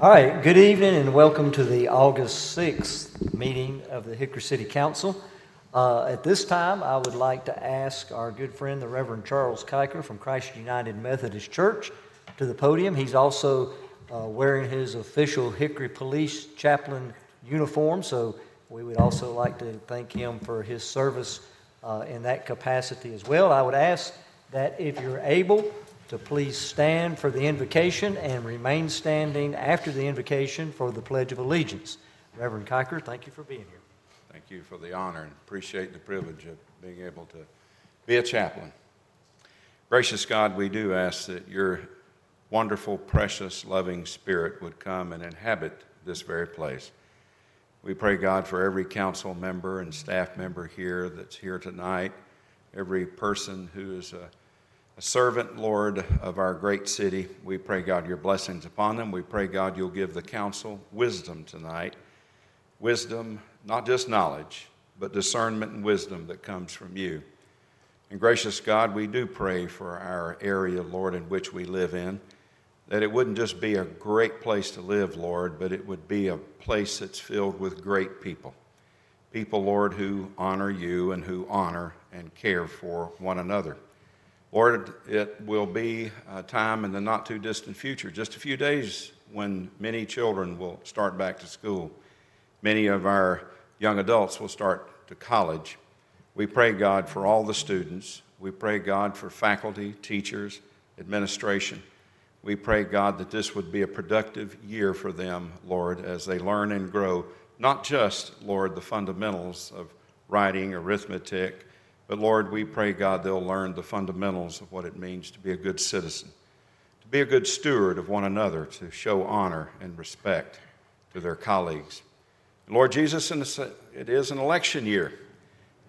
All right, good evening and welcome to the August 6th meeting of the Hickory City Council. At this time, I would like to ask our good friend, the Reverend Charles Kiker from Christ United Methodist Church to the podium. He's also wearing his official Hickory Police Chaplain uniform, so we would also like to thank him for his service in that capacity as well. I would ask that if you're able to please stand for the invocation and remain standing after the invocation for the Pledge of Allegiance. Reverend Kiker, thank you for being here. Thank you for the honor and appreciate the privilege of being able to be a chaplain. Gracious God, we do ask that your wonderful, precious, loving Spirit would come and inhabit this very place. We pray, God, for every council member and staff member here that's here tonight, every person who is a servant, Lord, of our great city. We pray, God, your blessings upon them. We pray, God, you'll give the council wisdom tonight. Wisdom, not just knowledge, but discernment and wisdom that comes from you. And gracious God, we do pray for our area, Lord, in which we live in, that it wouldn't just be a great place to live, Lord, but it would be a place that's filled with great people. People, Lord, who honor you and who honor and care for one another. Lord, it will be a time in the not-too-distant future, just a few days, when many children will start back to school. Many of our young adults will start to college. We pray, God, for all the students. We pray, God, for faculty, teachers, administration. We pray, God, that this would be a productive year for them, Lord, as they learn and grow, not just, Lord, the fundamentals of writing, arithmetic, but Lord, we pray, God, they'll learn the fundamentals of what it means to be a good citizen, to be a good steward of one another, to show honor and respect to their colleagues. And Lord Jesus, it is an election year,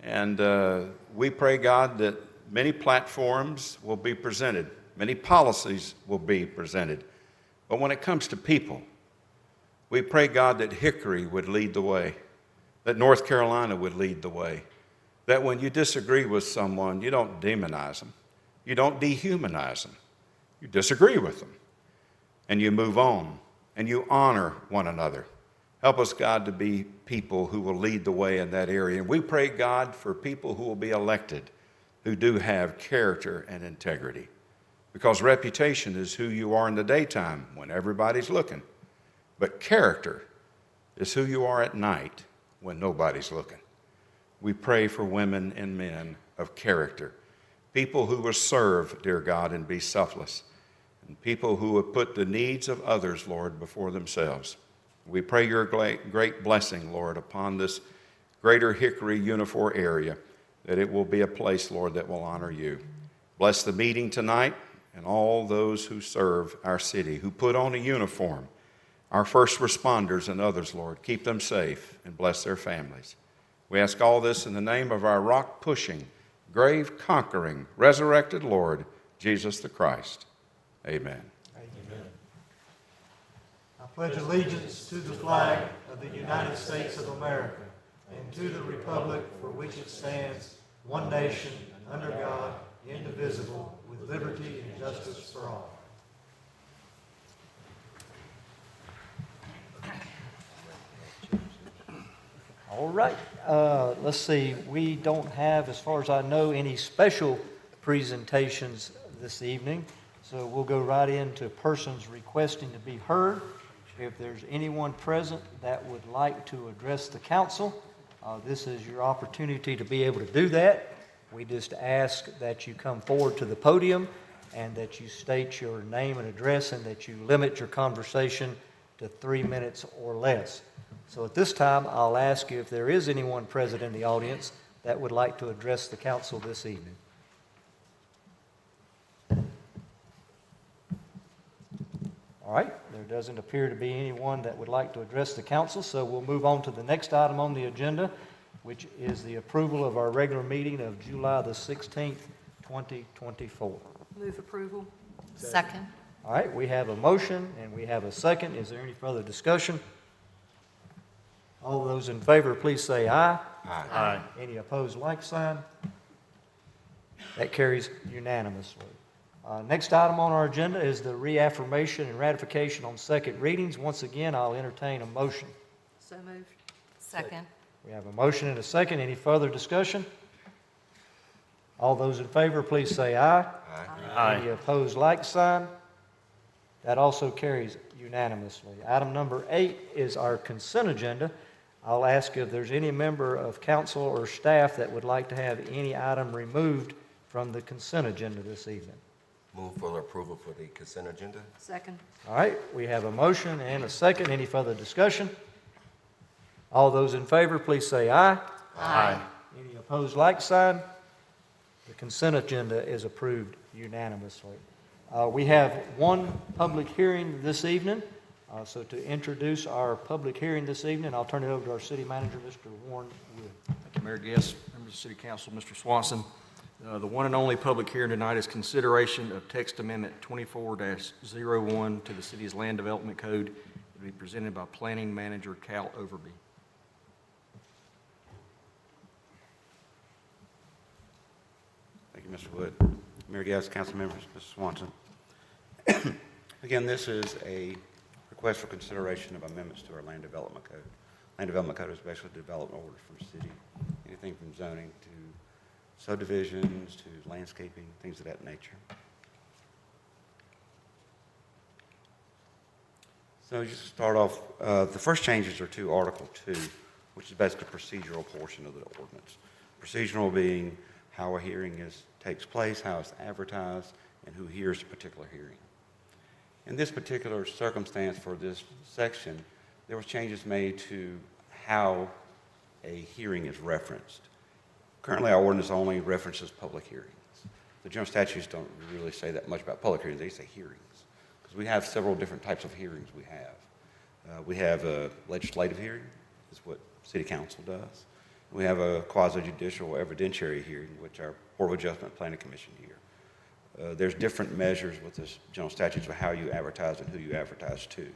and we pray, God, that many platforms will be presented, many policies will be presented. But when it comes to people, we pray, God, that Hickory would lead the way, that North Carolina would lead the way. That when you disagree with someone, you don't demonize them. You don't dehumanize them. You disagree with them. And you move on. And you honor one another. Help us, God, to be people who will lead the way in that area. And we pray, God, for people who will be elected who do have character and integrity. Because reputation is who you are in the daytime when everybody's looking. But character is who you are at night when nobody's looking. We pray for women and men of character, people who will serve, dear God, and be selfless, and people who will put the needs of others, Lord, before themselves. We pray your great blessing, Lord, upon this greater Hickory Unifor area, that it will be a place, Lord, that will honor you. Bless the meeting tonight and all those who serve our city, who put on a uniform, our first responders and others, Lord. Keep them safe and bless their families. We ask all this in the name of our rock-pushing, grave-conquering, resurrected Lord, Jesus the Christ. Amen. Amen. I pledge allegiance to the flag of the United States of America and to the republic for which it stands, one nation, under God, indivisible, with liberty and justice for all. All right, let's see, we don't have, as far as I know, any special presentations this evening, so we'll go right into persons requesting to be heard. If there's anyone present that would like to address the council, this is your opportunity to be able to do that. We just ask that you come forward to the podium and that you state your name and address and that you limit your conversation to 3 minutes or less. So at this time, I'll ask you if there is anyone present in the audience that would like to address the council this evening. All right, there doesn't appear to be anyone that would like to address the council, so we'll move on to the next item on the agenda, which is the approval of our regular meeting of July the 16th, 2024. Move approval. Second. All right, we have a motion and we have a second. Is there any further discussion? All those in favor, please say aye. Aye. Any opposed, like sign? That carries unanimously. Next item on our agenda is the reaffirmation and ratification on second readings. Once again, I'll entertain a motion. So moved. Second. We have a motion and a second. Any further discussion? All those in favor, please say aye. Aye. Any opposed, like sign. That also carries unanimously. Item number 8 is our consent agenda. I'll ask if there's any member of council or staff that would like to have any item removed from the consent agenda this evening. Move for approval for the consent agenda. Second. All right, we have a motion and a second. Any further discussion? All those in favor, please say aye. Aye. Any opposed, like sign. The consent agenda is approved unanimously. We have one public hearing this evening. So to introduce our public hearing this evening, I'll turn it over to our city manager, Mr. Warren Wood. Thank you, Mayor Guest, members of the City Council, Mr. Swanson. The one and only public hearing tonight is consideration of text amendment 24-01 to the city's land development code. It will be presented by Planning Manager Cal Overby. Thank you, Mr. Wood. Mayor Guest, council members, Mr. Swanson. Again, this is a request for consideration of amendments to our land development code. Land development code is basically development orders for the city, anything from zoning to subdivisions to landscaping, things of that nature. So just to start off, the first changes are to Article 2, which is basically the procedural portion of the ordinance. Procedural being how a hearing takes place, how it's advertised, and who hears a particular hearing. In this particular circumstance for this section, there was changes made to how a hearing is referenced. Currently, our ordinance only references public hearings. The general statutes don't really say that much about public hearings. They say hearings, because we have several different types of hearings we have. We have a legislative hearing, is what city council does. We have a quasi-judicial evidentiary hearing, which our Board of Adjustment Planning Commission hear. There's different measures with this general statutes of how you advertise and who you advertise to.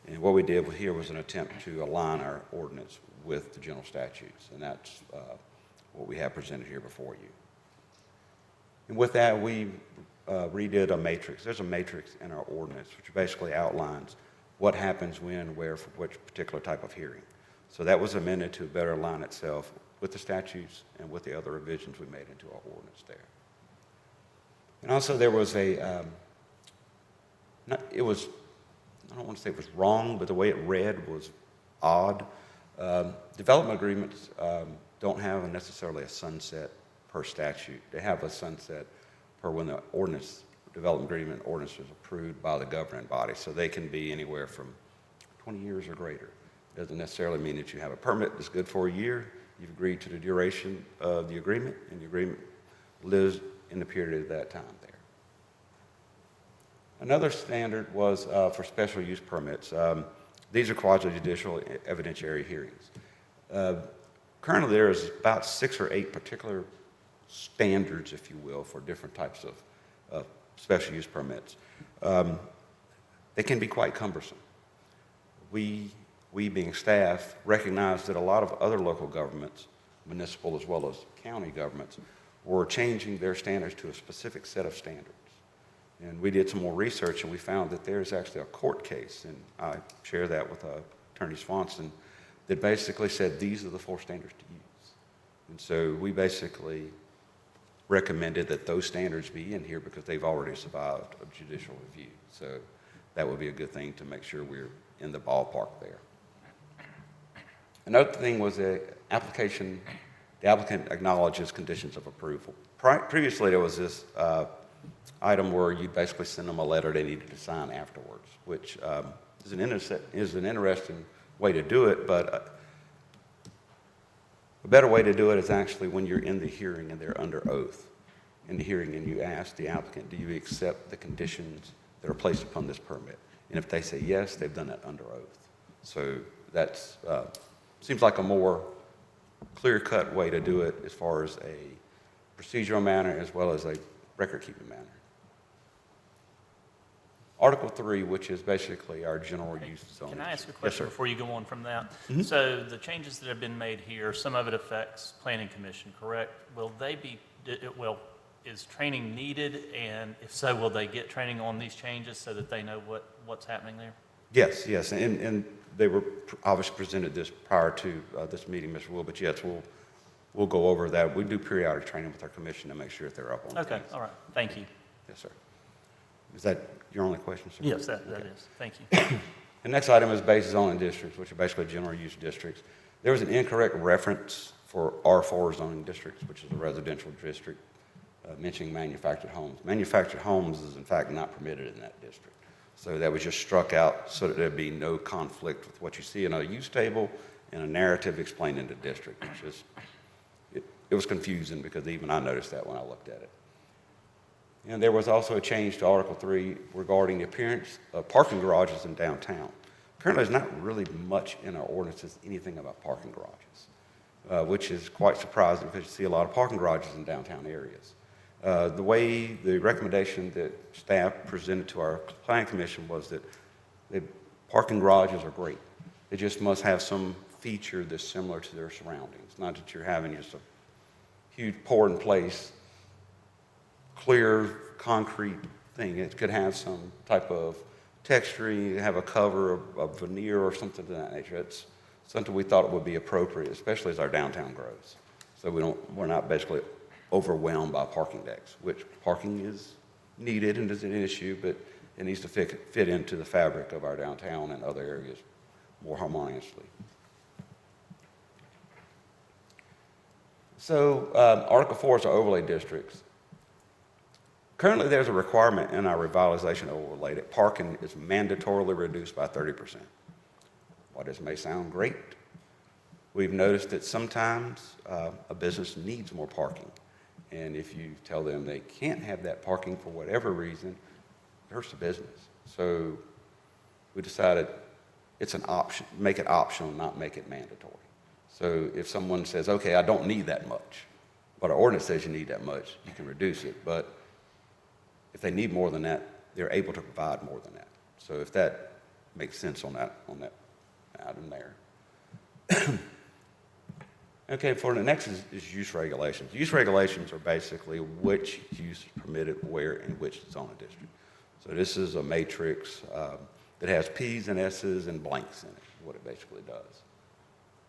And what we did here was an attempt to align our ordinance with the general statutes, and that's what we have presented here before you. And with that, we redid a matrix. There's a matrix in our ordinance which basically outlines what happens when, where, for which particular type of hearing. So that was amended to better align itself with the statutes and with the other revisions we made into our ordinance there. And also there was I don't want to say it was wrong, but the way it read was odd. Development agreements don't have necessarily a sunset per statute. They have a sunset per when the development agreement ordinance is approved by the governing body. So they can be anywhere from 20 years or greater. Doesn't necessarily mean that you have a permit that's good for a year. You've agreed to the duration of the agreement, and the agreement lives in the period of that time there. Another standard was for special use permits. These are quasi-judicial evidentiary hearings. Currently, there is about 6 or 8 particular standards, if you will, for different types of special use permits. They can be quite cumbersome. We being staff recognize that a lot of other local governments, municipal as well as county governments, were changing their standards to a specific set of standards. And we did some more research, and we found that there's actually a court case, and I share that with Attorney Swanson, that basically said these are the 4 standards to use. And so we basically recommended that those standards be in here because they've already survived a judicial review. So that would be a good thing to make sure we're in the ballpark there. Another thing was the applicant acknowledges conditions of approval. Previously, there was this item where you basically send them a letter they needed to sign afterwards, which is an interesting way to do it, but a better way to do it is actually when you're in the hearing and they're under oath in the hearing, and you ask the applicant, do you accept the conditions that are placed upon this permit? And if they say yes, they've done that under oath. So that's seems like a more clear-cut way to do it as far as a procedural manner as well as a record-keeping manner. Article 3, which is basically our general use zone. Can I ask a Yes, question sir. before you go on from that? Mhm. So the changes that have been made here, some of it affects Planning Commission, correct? Will they be, is training needed? And if so, will they get training on these changes so that they know what's happening there? Yes, yes, and they were obviously presented this prior to this meeting, Mr. Will, but yes, we'll go over that. We do periodic training with our commission to make sure that they're up on Okay, things. all right, thank you. Yes, sir. Is that your only question, sir? Yes, that is, thank you. The next item is base zoning districts, which are basically general use districts. There was an incorrect reference for R4 zoning districts, which is a residential district, mentioning manufactured homes. Manufactured homes is in fact not permitted in that district. So that was just struck out so that there'd be no conflict with what you see in a use table and a narrative explained in the district. It was confusing because even I noticed that when I looked at it. And there was also a change to Article 3 regarding the appearance of parking garages in downtown. Currently, there's not really much in our ordinances, anything about parking garages, which is quite surprising because you see a lot of parking garages in downtown areas. The way the recommendation that staff presented to our planning commission was that the parking garages are great. They just must have some feature that's similar to their surroundings, not that you're having just a huge pour-in-place clear concrete thing. It could have some type of texturing, have a cover of veneer or something of that nature. It's something we thought would be appropriate, especially as our downtown grows. So we're not basically overwhelmed by parking decks, which parking is needed and is an issue, but it needs to fit into the fabric of our downtown and other areas more harmoniously. So Article 4 is our overlay districts. Currently, there's a requirement in our revitalization overlay that parking is mandatorily reduced by 30%. While this may sound great, we've noticed that sometimes a business needs more parking. And if you tell them they can't have that parking for whatever reason, it hurts the business. So we decided it's an option, make it optional, not make it mandatory. So if someone says, okay, I don't need that much, but our ordinance says you need that much, you can reduce it. But if they need more than that, they're able to provide more than that. So if that makes sense on that item there. Okay, for the next is use regulations. Use regulations are basically which use is permitted where in which zoning district. So this is a matrix that has P's and S's and blanks in it, what it basically does.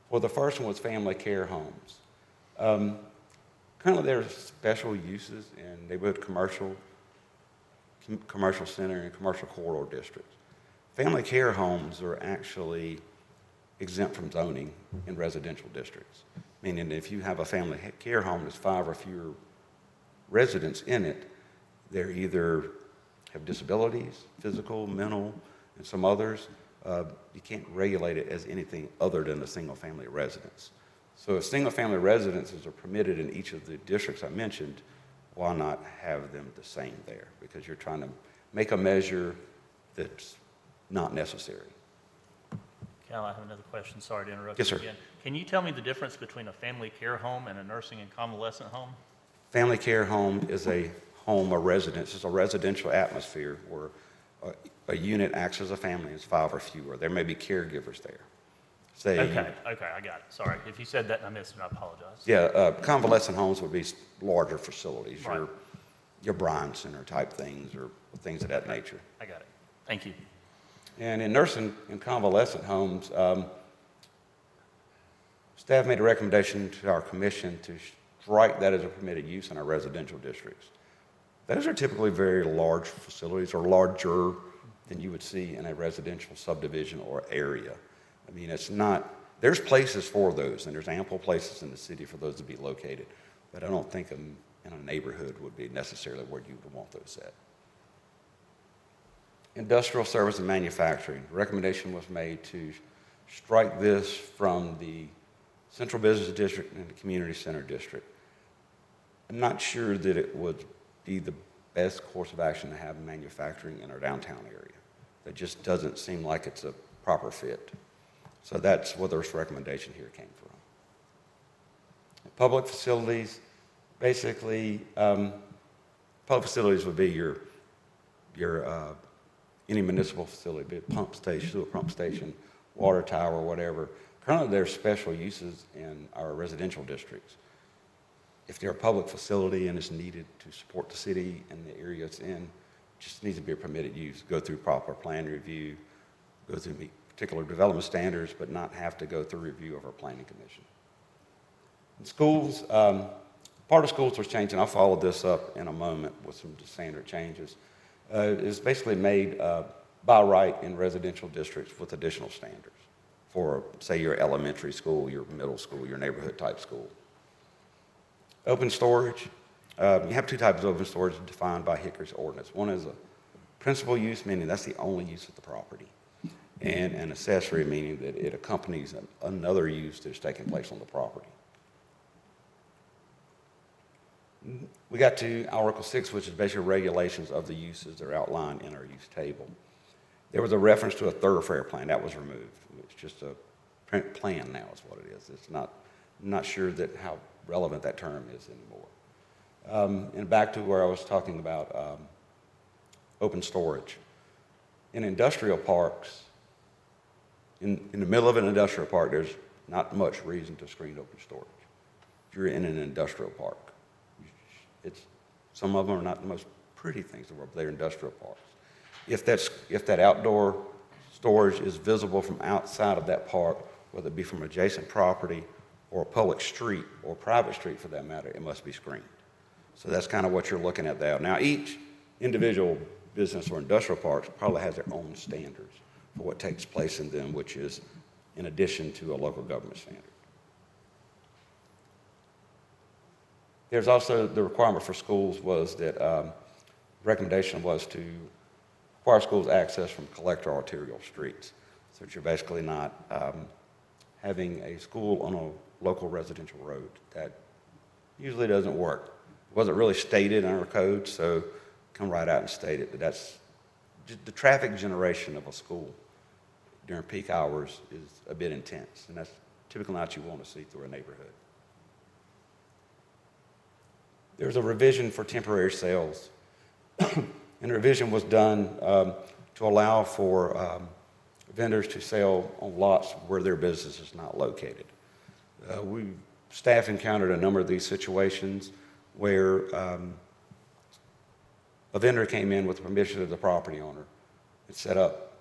Well, the first one was family care homes. Currently, there are special uses in neighborhood commercial center and commercial corridor districts. Family care homes are actually exempt from zoning in residential districts, meaning if you have a family care home that's 5 or fewer residents in it, they either have disabilities, physical, mental, and some others. You can't regulate it as anything other than a single-family residence. So if single-family residences are permitted in each of the districts I mentioned, why not have them the same there? Because you're trying to make a measure that's not necessary. Cal, I have another question. Sorry to interrupt Yes, you sir. again. Can you tell me the difference between a family care home and a nursing and convalescent home? Family care home is a home, a residence. It's a residential atmosphere where a unit acts as a family. It's 5 or fewer. There may be caregivers there. Say, Okay, I got it. Sorry. If you said that and I missed it, I apologize. yeah, convalescent homes would be larger facilities, Right. your Bryan Center type things or things of that nature. I got it. Thank you. And in nursing and convalescent homes, staff made a recommendation to our commission to strike that as a permitted use in our residential districts. Those are typically very large facilities or larger than you would see in a residential subdivision or area. I mean, it's not, there's places for those, and there's ample places in the city for those to be located, but I don't think in a neighborhood would be necessarily where you would want those at. Industrial service and manufacturing. The recommendation was made to strike this from the central business district and the community center district. I'm not sure that it would be the best course of action to have manufacturing in our downtown area. That just doesn't seem like it's a proper fit. So that's where this recommendation here came from. Public facilities, basically, public facilities would be your any municipal facility, be it pump station, sewer pump station, water tower, whatever. Currently, there's special uses in our residential districts. if they're a public facility and it's needed to support the city and the area it's in, just needs to be a permitted use, go through proper plan review, go through meet particular development standards, but not have to go through review of our planning commission. In schools, part of schools was changing. I'll follow this up in a moment with some standard changes. It's basically made by right in residential districts with additional standards for, say, your elementary school, your middle school, your neighborhood type school. Open storage. You have two types of open storage defined by Hickory's ordinance. One is a principal use, meaning that's the only use of the property, and an accessory, meaning that it accompanies another use that's taking place on the property. We got to Article 6, which is basically regulations of the uses that are outlined in our use table. There was a reference to a thoroughfare plan. That was removed. It's just a print plan now is what it is. It's not, I'm not sure that how relevant that term is anymore. And back to where I was talking about open storage. In industrial parks, in the middle of an industrial park, there's not much reason to screen open storage. If you're in an industrial park, some of them are not the most pretty things in the world, but they're industrial parks. If that outdoor storage is visible from outside of that park, whether it be from adjacent property or a public street or private street for that matter, it must be screened. So that's kind of what you're looking at there. Now, each individual business or industrial park probably has their own standards for what takes place in them, which is in addition to a local government standard. There's also the requirement for schools was that recommendation was to require schools access from collector arterial streets, so that you're basically not having a school on a local residential road. That usually doesn't work. It wasn't really stated in our code, so come right out and state it. But that's the traffic generation of a school during peak hours is a bit intense, and that's typically not what you want to see through a neighborhood. There's a revision for temporary sales. And the revision was done to allow for vendors to sell on lots where their business is not located. Staff encountered a number of these situations where a vendor came in with the permission of the property owner and set up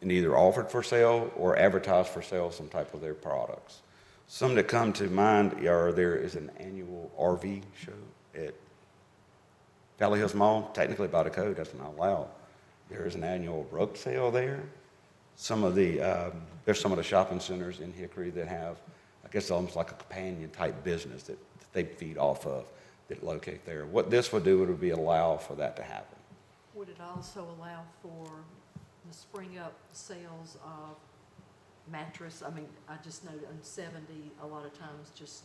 and either offered for sale or advertised for sale some type of their products. Some that come to mind are there is an annual RV show at Valley Hills Mall. Technically, by the code, that's not allowed. There is an annual rug sale there. There's some of the shopping centers in Hickory that have, I guess, almost like a companion type business that they feed off of that locate there. What this would do would be allow for that to happen. Would it also allow for the spring up sales of mattress? I mean, I just know on 70, a lot of times just.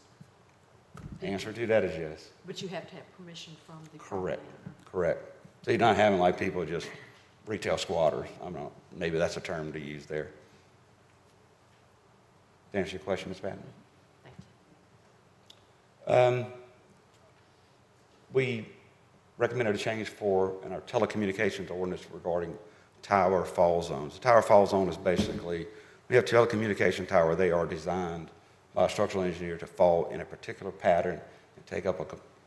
The answer to that is yes. But you have to have permission from the. Correct. property owner. Correct. So you're not having like people just retail squatters. I don't know. Maybe that's a term to use there. To answer your question, Ms. Patton? Thank you. We recommended a change in our telecommunications ordinance regarding tower fall zones. The tower fall zone is basically, we have telecommunication tower, they are designed by a structural engineer to fall in a particular pattern and take up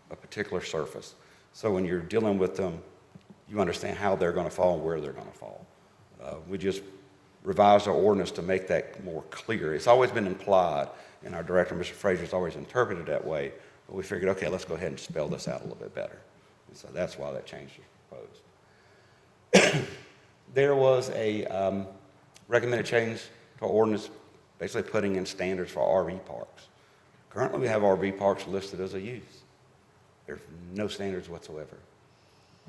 a particular surface. So when you're dealing with them, you understand how they're going to fall and where they're going to fall. We just revised our ordinance to make that more clear. It's always been implied, and our director, Mr. Frazier, has always interpreted it that way, but we figured, okay, let's go ahead and spell this out a little bit better. And so that's why that change was proposed. There was a recommended change to our ordinance, basically putting in standards for RV parks. Currently, we have RV parks listed as a use. There's no standards whatsoever.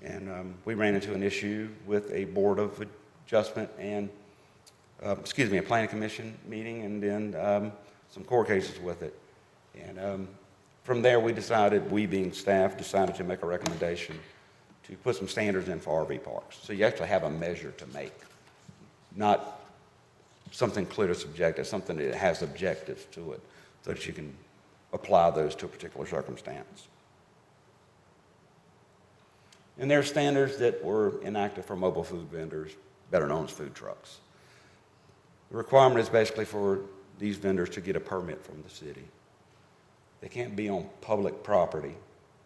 And we ran into an issue with a Board of Adjustment and, a planning commission meeting, and then some court cases with it. And from there, we being staff, decided to make a recommendation to put some standards in for RV parks. So you actually have a measure to make, not something clear to subjective, something that has objectives to it, so that you can apply those to a particular circumstance. And there are standards that were enacted for mobile food vendors, better known as food trucks. The requirement is basically for these vendors to get a permit from the city. They can't be on public property.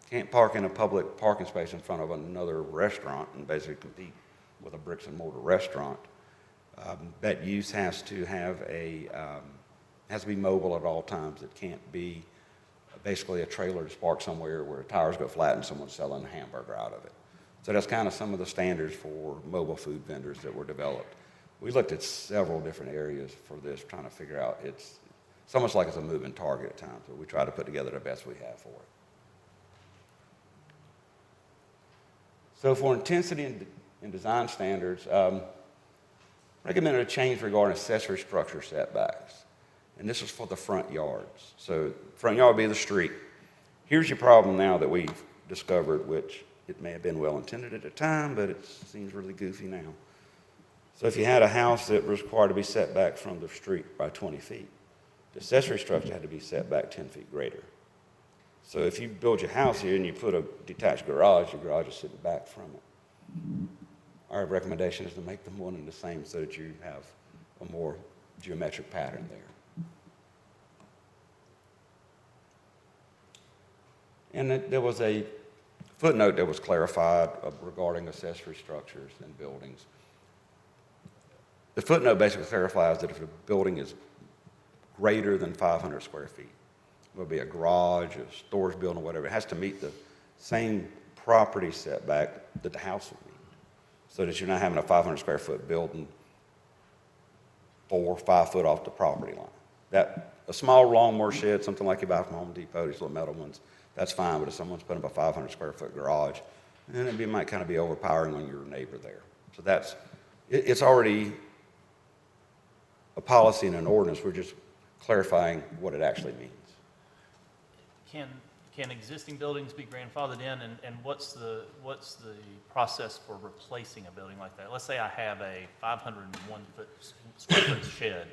Can't park in a public parking space in front of another restaurant and basically compete with a bricks and mortar restaurant. That use has to have has to be mobile at all times. It can't be basically a trailer that's parked somewhere where tires go flat and someone's selling a hamburger out of it. So that's kind of some of the standards for mobile food vendors that were developed. We looked at several different areas for this, trying to figure out, it's almost like it's a moving target at times, but we try to put together the best we have for it. So for intensity and design standards, recommended a change regarding accessory structure setbacks. And this is for the front yards. So front yard would be the street. Here's your problem now that we've discovered, which it may have been well intended at the time, but it seems really goofy now. So if you had a house that was required to be set back from the street by 20 feet, the accessory structure had to be set back 10 feet greater. So if you build your house here and you put a detached garage, your garage is sitting back from it. Our recommendation is to make them one and the same so that you have a more geometric pattern there. And there was a footnote that was clarified regarding accessory structures and buildings. The footnote basically clarifies that if a building is greater than 500 square feet, whether it be a garage, a storage building, or whatever, it has to meet the same property setback that the house would meet, so that you're not having a 500 square foot building 4 or 5 foot off the property line. A small lawnmower shed, something like you buy from Home Depot, these little metal ones, that's fine, but if someone's putting up a 500 square foot garage, then it might kind of be overpowering on your neighbor there. So it's already a policy and an ordinance. We're just clarifying what it actually means. Can existing buildings be grandfathered in, and what's the process for replacing a building like that? Let's say I have a 501 square foot shed,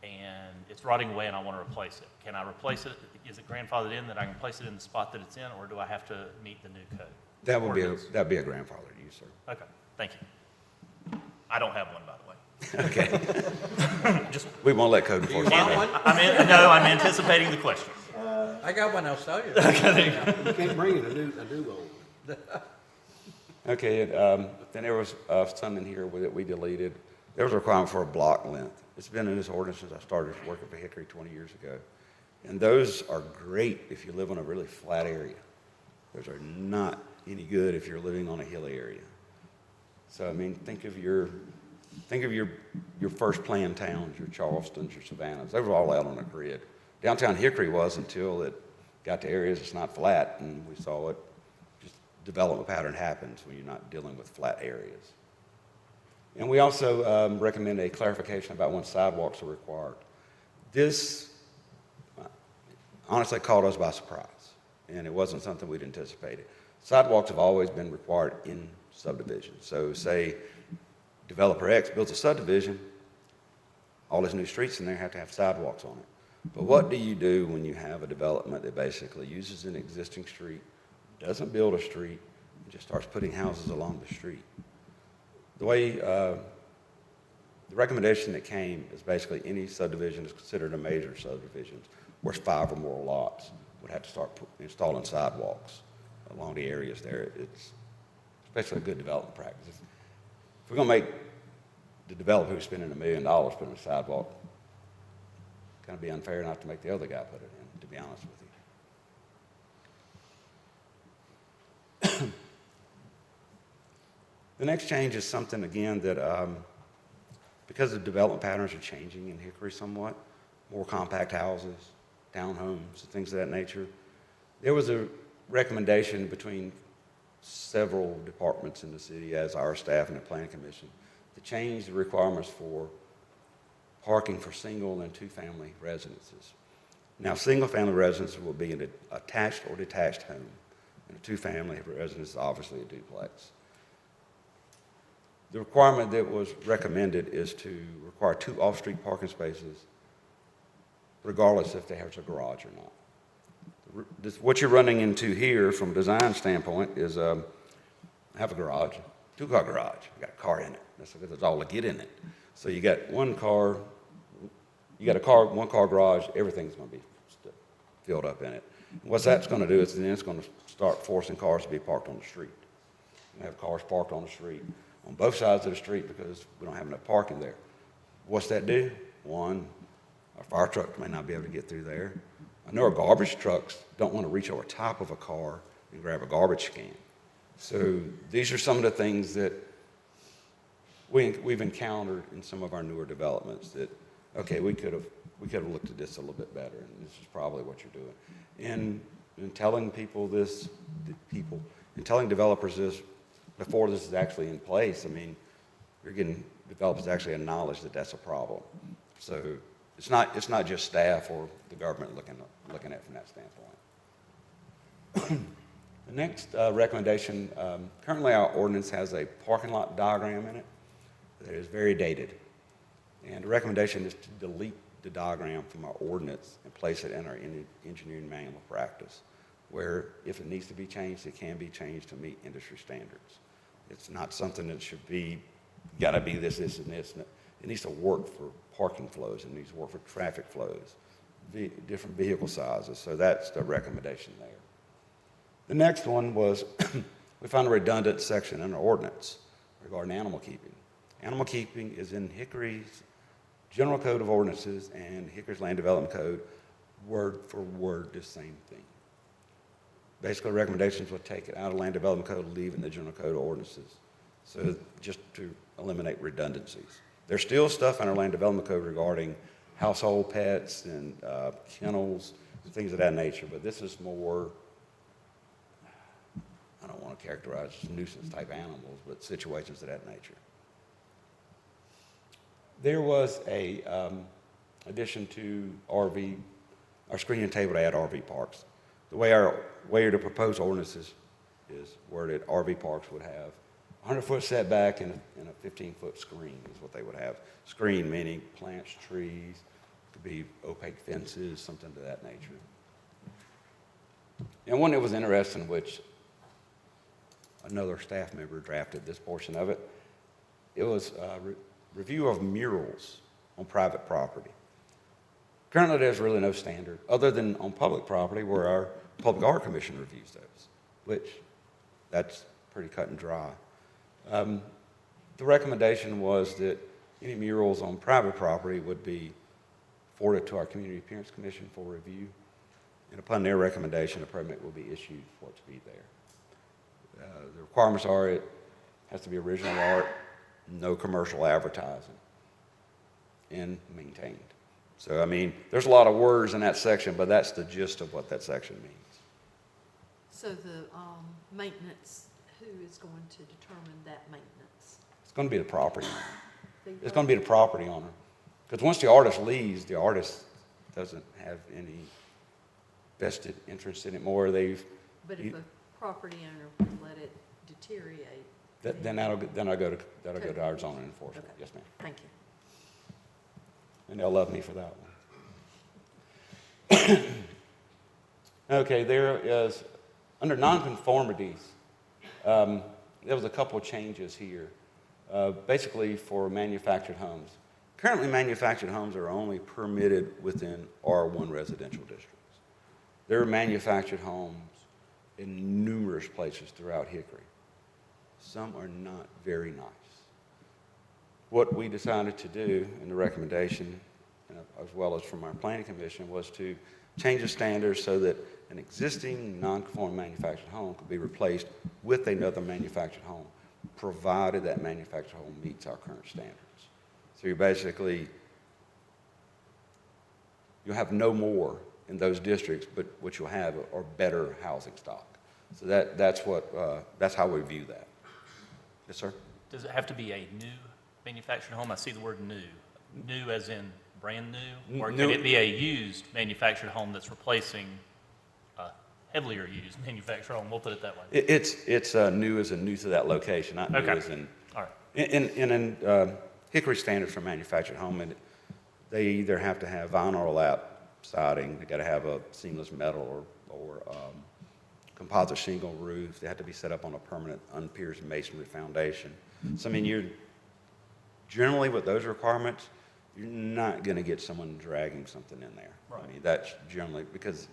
and it's rotting away and I want to replace it. Can I replace it? Is it grandfathered in that I can place it in the spot that it's in, or do I have to meet the new code? That'd be a grandfather use, sir. Okay, thank you. I don't have one, by the way. Okay. We won't let code enforcement. I'm anticipating the question. I got one, I'll show you. You can't bring it a new one. Okay, then there was some in here that we deleted. There was a requirement for a block length. It's been in this ordinance since I started working for Hickory 20 years ago. And those are great if you live on a really flat area. Those are not any good if you're living on a hilly area. So, I mean, think of your first planned towns, your Charlestons, your Savannahs. They were all out on a grid. Downtown Hickory was until it got to areas that's not flat, and we saw it, just development pattern happens when you're not dealing with flat areas. And we also recommend a clarification about when sidewalks are required. This honestly caught us by surprise, and it wasn't something we'd anticipated. Sidewalks have always been required in subdivisions. So say developer X builds a subdivision, all his new streets in there have to have sidewalks on it. But what do you do when you have a development that basically uses an existing street, doesn't build a street, and just starts putting houses along the street? The way the recommendation that came is basically any subdivision is considered a major subdivision where 5 or more lots would have to start installing sidewalks along the areas there. It's especially a good development practice. If we're going to make the developer who's spending $1 million putting a sidewalk, it's going to be unfair not to make the other guy put it in, to be honest with you. The next change is something, again, that because the development patterns are changing in Hickory somewhat, more compact houses, townhomes, things of that nature, there was a recommendation between several departments in the city, as our staff and the planning commission, to change the requirements for parking for single and two-family residences. Now, single-family residences will be an attached or detached home, and a two-family residence is obviously a duplex. The requirement that was recommended is to require 2 off-street parking spaces, regardless if there's a garage or not. What you're running into here from a design standpoint is I have a garage, 2-car garage. I got a car in it. That's all I get in it. So you got one car garage, everything's going to be filled up in it. What that's going to do is then it's going to start forcing cars to be parked on the street. We have cars parked on the street, on both sides of the street because we don't have enough parking there. What's that do? One, our fire trucks may not be able to get through there. I know our garbage trucks don't want to reach over top of a car and grab a garbage can. So these are some of the things that we've encountered in some of our newer developments that, okay, we could have looked at this a little bit better, and this is probably what you're doing. And telling people this, and telling developers this before this is actually in place, I mean, you're getting developers actually acknowledge that that's a problem. So it's not just staff or the government looking at it from that standpoint. The next recommendation, currently our ordinance has a parking lot diagram in it that is very dated. And the recommendation is to delete the diagram from our ordinance and place it in our engineering manual of practice, where if it needs to be changed, it can be changed to meet industry standards. It's not something that should be, gotta be this, and this. It needs to work for parking flows, it needs to work for traffic flows, different vehicle sizes, so that's the recommendation there. The next one was, we found a redundant section in our ordinance regarding animal keeping. Animal keeping is in Hickory's General Code of Ordinances and Hickory's Land Development Code, word for word, the same thing. Basically, recommendations would take it out of Land Development Code, leave it in the General Code of Ordinances. So just to eliminate redundancies. There's still stuff in our Land Development Code regarding household pets and kennels and things of that nature, but this is more, I don't want to characterize as nuisance type animals, but situations of that nature. There was a addition to RV, our screening table to add RV parks. The way the proposed ordinance is worded, RV parks would have 100-foot setback and a 15-foot screen is what they would have. Screen meaning plants, trees, could be opaque fences, something to that nature. And one that was interesting, which another staff member drafted this portion of it, it was a review of murals on private property. Currently, there's really no standard other than on public property where our Public Art Commission reviews those, which that's pretty cut and dry. The recommendation was that any murals on private property would be forwarded to our Community Appearance Commission for review, and upon their recommendation, a permit will be issued for it to be there. The requirements are it has to be original art, no commercial advertising, and maintained. So, I mean, there's a lot of words in that section, but that's the gist of what that section means. So the maintenance, who is going to determine that maintenance? It's going to be the property owner. It's going to be the property owner. Because once the artist leaves, the artist doesn't have any vested interest in it more. But if a property owner would let it deteriorate? Then that'll go to our zoning enforcement. Okay. Yes, ma'am. Thank you. And they'll love me for that one. Okay, there is, under nonconformities, there was a couple of changes here, basically for manufactured homes. Currently, manufactured homes are only permitted within R1 residential districts. There are manufactured homes in numerous places throughout Hickory. Some are not very nice. What we decided to do in the recommendation, as well as from our planning commission, was to change the standards so that an existing non-conforming manufactured home could be replaced with another manufactured home, provided that manufactured home meets our current standards. So you'll have no more in those districts, but what you'll have are better housing stock. So that's how we view that. Yes, sir? Does it have to be a new manufactured home? I see the word new. New as in brand new? Or New- could it be a used manufactured home that's replacing a heavier used manufactured home? We'll put it that way. It's new as in new to that location, not new Okay. as in. All right. In Hickory standards for manufactured home, and they either have to have vinyl or lap siding, they got to have a seamless metal or composite shingle roof. They have to be set up on a permanent unpierced masonry foundation. So I mean, you're generally with those requirements, you're not going to get someone dragging something in there. Right. I mean, that's generally because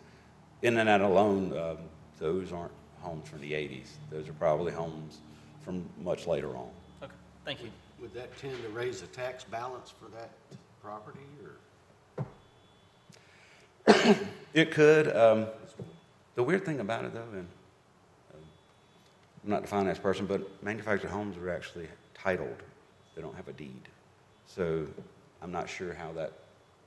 in and out alone, those aren't homes from the 80s. Those are probably homes from much later on. Okay, thank you. Would that tend to raise the tax balance for that property, or? It could. The weird thing about it, though, and I'm not the finance person, but manufactured homes are actually titled. They don't have a deed. So I'm not sure how that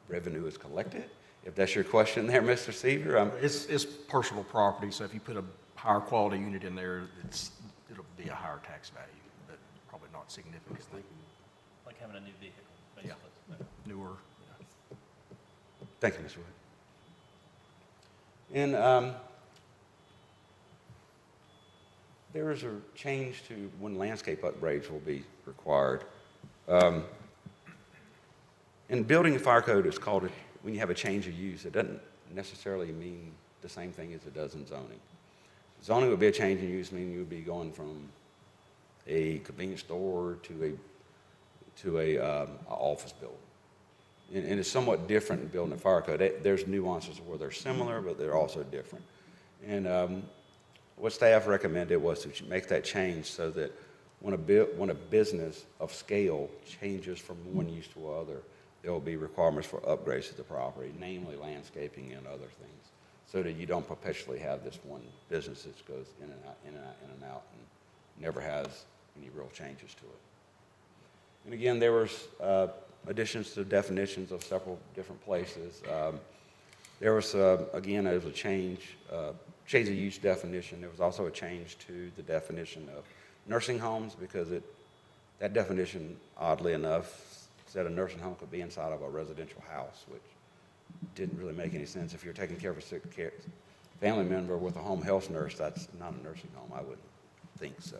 revenue is collected. If that's your question there, Mr. Seaver, It's personal property, so if you put a higher quality unit in there, it'll be a higher tax value, but probably not significantly Like having a new vehicle, basically. newer. thank you, Mr. Wood. And there is a change to when landscape upgrades will be required. In building and fire code, it's called, when you have a change of use, it doesn't necessarily mean the same thing as it does in zoning. Zoning would be a change in use, meaning you would be going from a convenience store to a office building. And it's somewhat different in building and fire code. There's nuances where they're similar, but they're also different. And what staff recommended was to make that change so that when a business of scale changes from one use to another, there will be requirements for upgrades to the property, namely landscaping and other things, so that you don't perpetually have this one business that goes in and out, in and out, in and out, and never has any real changes to it. And again, there was additions to definitions of several different places. There was, again, there was a change of use definition. There was also a change to the definition of nursing homes, because that definition, oddly enough, said a nursing home could be inside of a residential house, which didn't really make any sense. If you're taking care of a sick family member with a home health nurse, that's not a nursing home. I wouldn't think so.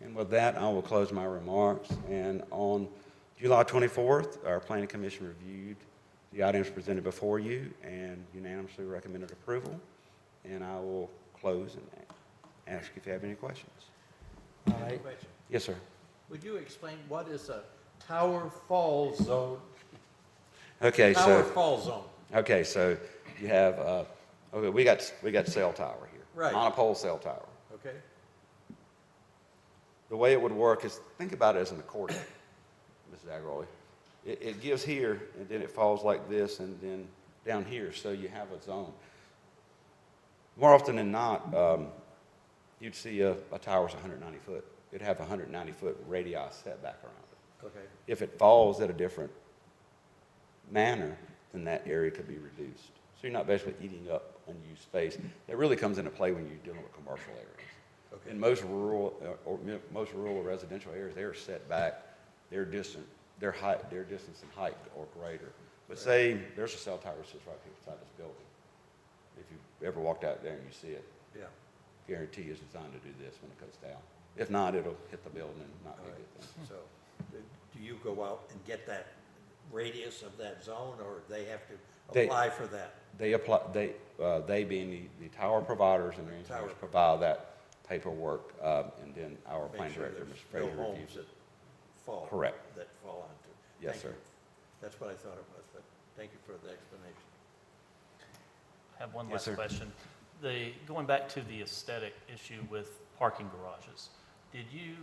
And with that, I will close my remarks. And on July 24th, our Planning Commission reviewed the items presented before you and unanimously recommended approval. And I will close and ask if you have any questions. All right. Question. Yes, sir. Would you explain what is a Tower Fall zone? Okay, Tower so Fall zone. okay, so you have okay, we got cell tower here, Right. monopole cell tower. Okay? The way it would work is, think about it as an accordion, Mrs. Agarwal. It gives here, and then it falls like this, and then down here, so you have a zone. More often than not, you'd see a tower's 190 foot. It'd have a 190-foot radii setback around it. Okay. If it falls at a different manner, then that area could be reduced. So you're not basically eating up unused space. That really comes into play when you're dealing with commercial areas. Okay. In most rural residential areas, they are set back, their distance in height or greater. But say there's a cell tower that sits right here beside this building. If you've ever walked out there and you see it, Yeah. guarantee it's designed to do this when it goes down. If not, it'll hit the building and not be a good thing. So, do you go out and get that radius of that zone, or they have to They- apply for that? They apply, they being the tower providers and the engineers Tower. provide that paperwork, and then our Make planning sure director, there's Mr. Fraser, no homes reviews it. that fall. Correct. That fall onto. Yes, Thank you. sir. That's what I thought it was, but thank you for the explanation. I have one Yes, last sir. question. Going back to the aesthetic issue with parking garages, did you,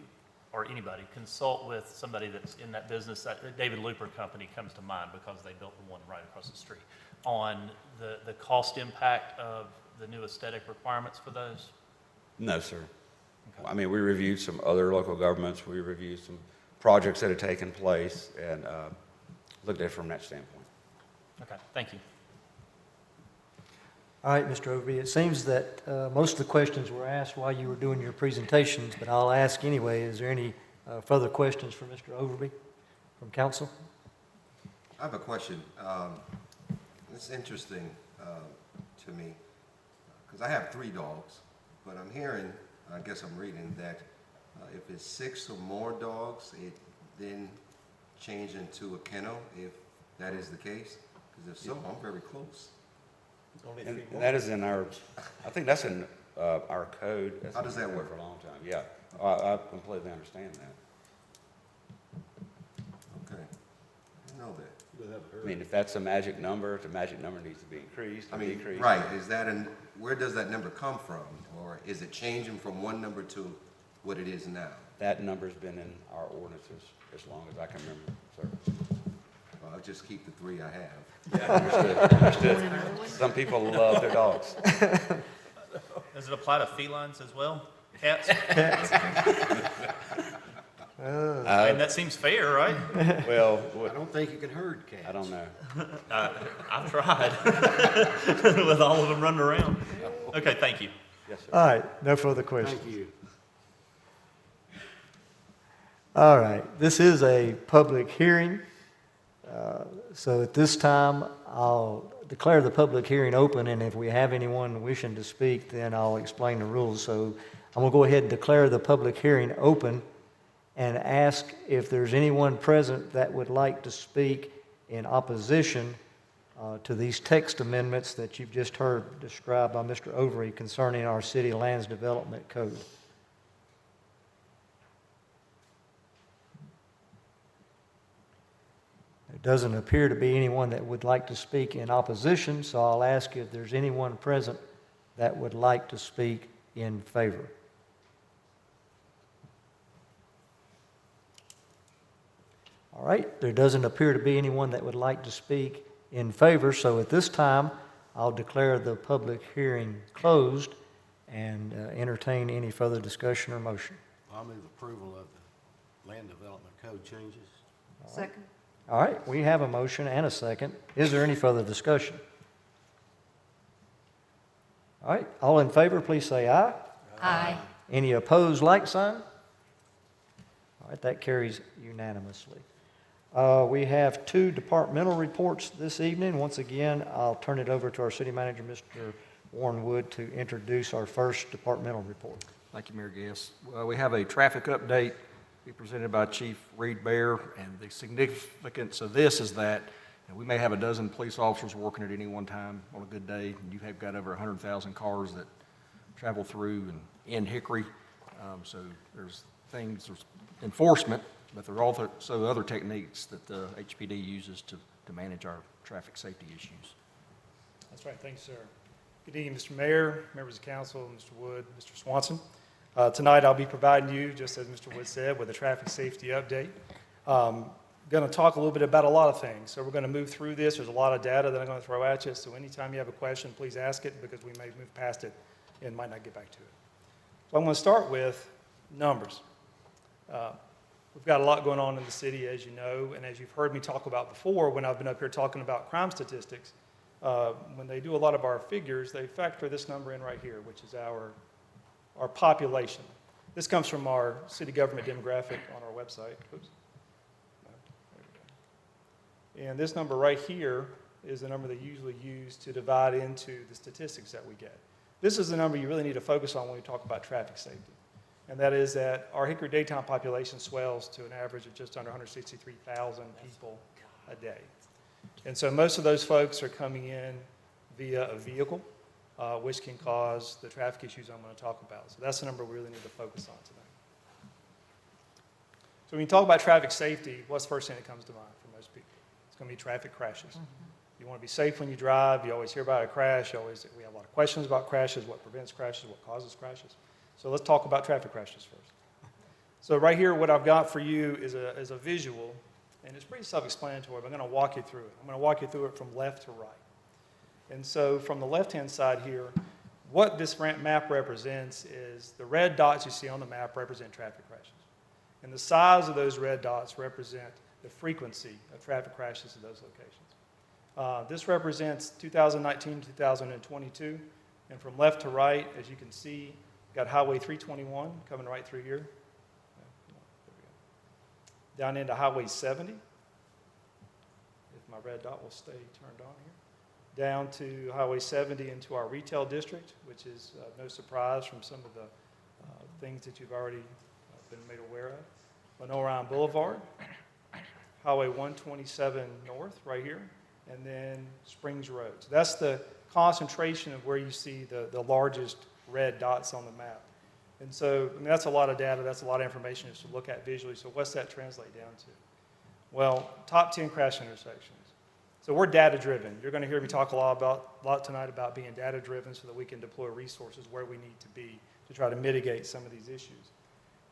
or anybody, consult with somebody that's in that business? David Looper Company comes to mind because they built the one right across the street, on the cost impact of the new aesthetic requirements for those? No, sir. Okay. I mean, we reviewed some other local governments, we reviewed some projects that had taken place, and looked at it from that standpoint. Okay, thank you. All right, Mr. Overby, it seems that most of the questions were asked while you were doing your presentations, but I'll ask anyway. Is there any further questions for Mr. Overby from council? I have a question. It's interesting to me, because I have 3 dogs, but I'm hearing, I guess I'm reading, that if it's 6 or more dogs, it then change into a kennel, if that is the case? Because if so, I'm very close. Only And 3 and more. that is in our, I think that's in our code. That's How does been that there work? For a long time, yeah. I completely understand that. Okay. know that. I mean, if that's a magic number, if the magic number needs to be increased I or mean, decreased. right, is that where does that number come from? Or is it changing from one number to what it is now? That number's been in our ordinances as long as I can remember, sir. Well, I'll just keep the 3 I have. Understood. Some people love their dogs. Does it apply to felines as well? Cats? And that seems fair, right? Well, I don't think you can herd cats. I don't know. I've tried with all of them running around. Okay, thank you. Yes, sir. All right, no further questions. Thank you. All right, this is a public hearing. So at this time, I'll declare the public hearing open, and if we have anyone wishing to speak, then I'll explain the rules. So I'm going to go ahead and declare the public hearing open and ask if there's anyone present that would like to speak in opposition to these text amendments that you've just heard described by Mr. Overy concerning our City Lands Development Code. There doesn't appear to be anyone that would like to speak in opposition, so I'll ask if there's anyone present that would like to speak in favor. All right, there doesn't appear to be anyone that would like to speak in favor, so at this time, I'll declare the public hearing closed and entertain any further discussion or motion. I'll move approval of the Land Development Code changes. Second? All right, we have a motion and a second. Is there any further discussion? All right, all in favor, please say aye. Aye. Any opposed, like sign? All right, that carries unanimously. We have 2 departmental reports this evening. Once again, I'll turn it over to our city manager, Mr. Warren Wood, to introduce our first departmental report. Thank you, Mayor Guess. We have a traffic update be presented by Chief Reed Bear, and the significance of this is that we may have a dozen police officers working at any one time on a good day, and you have got over 100,000 cars that travel through and in Hickory. So there's enforcement, but there are also other techniques that the HPD uses to manage our traffic safety issues. That's right, thanks, sir. Good evening, Mr. Mayor, members of council, Mr. Wood, Mr. Swanson. Tonight I'll be providing you, just as Mr. Wood said, with a traffic safety update. Going to talk a little bit about a lot of things. So we're going to move through this. There's a lot of data that I'm going to throw at you. So anytime you have a question, please ask it, because we may move past it and might not get back to it. So I'm going to start with numbers. We've got a lot going on in the city, as you know, and as you've heard me talk about before when I've been up here talking about crime statistics. When they do a lot of our figures, they factor this number in right here, which is our population. This comes from our city government demographic on our website. Oops. And this number right here is the number they usually use to divide into the statistics that we get. This is the number you really need to focus on when we talk about traffic safety. And that is that our Hickory Daytime population swells to an average of just under 163,000 people a day. And so most of those folks are coming in via a vehicle, which can cause the traffic issues I'm going to talk about. So that's the number we really need to focus on tonight. So when you talk about traffic safety, what's the first thing that comes to mind for most people? It's going to be traffic crashes. You want to be safe when you drive. You always hear about a crash. We have a lot of questions about crashes, what prevents crashes, what causes crashes. So let's talk about traffic crashes first. So right here, what I've got for you is a visual, and it's pretty self-explanatory, but I'm going to walk you through it. I'm going to walk you through it from left to right. And so from the left-hand side here, what this map represents is the red dots you see on the map represent traffic crashes. And the size of those red dots represent the frequency of traffic crashes in those locations. This represents 2019 to 2022. And from left to right, as you can see, got Highway 321 coming right through here. Down into Highway 70. If my red dot will stay turned on here. Down to Highway 70 into our retail district, which is no surprise from some of the things that you've already been made aware of. Lenoir Boulevard, Highway 127 North right here, and then Springs Road. So that's the concentration of where you see the largest red dots on the map. And so that's a lot of data, that's a lot of information just to look at visually. So what's that translate down to? Well, top 10 crash intersections. So we're data-driven. You're going to hear me talk a lot tonight about being data-driven so that we can deploy resources where we need to be to try to mitigate some of these issues.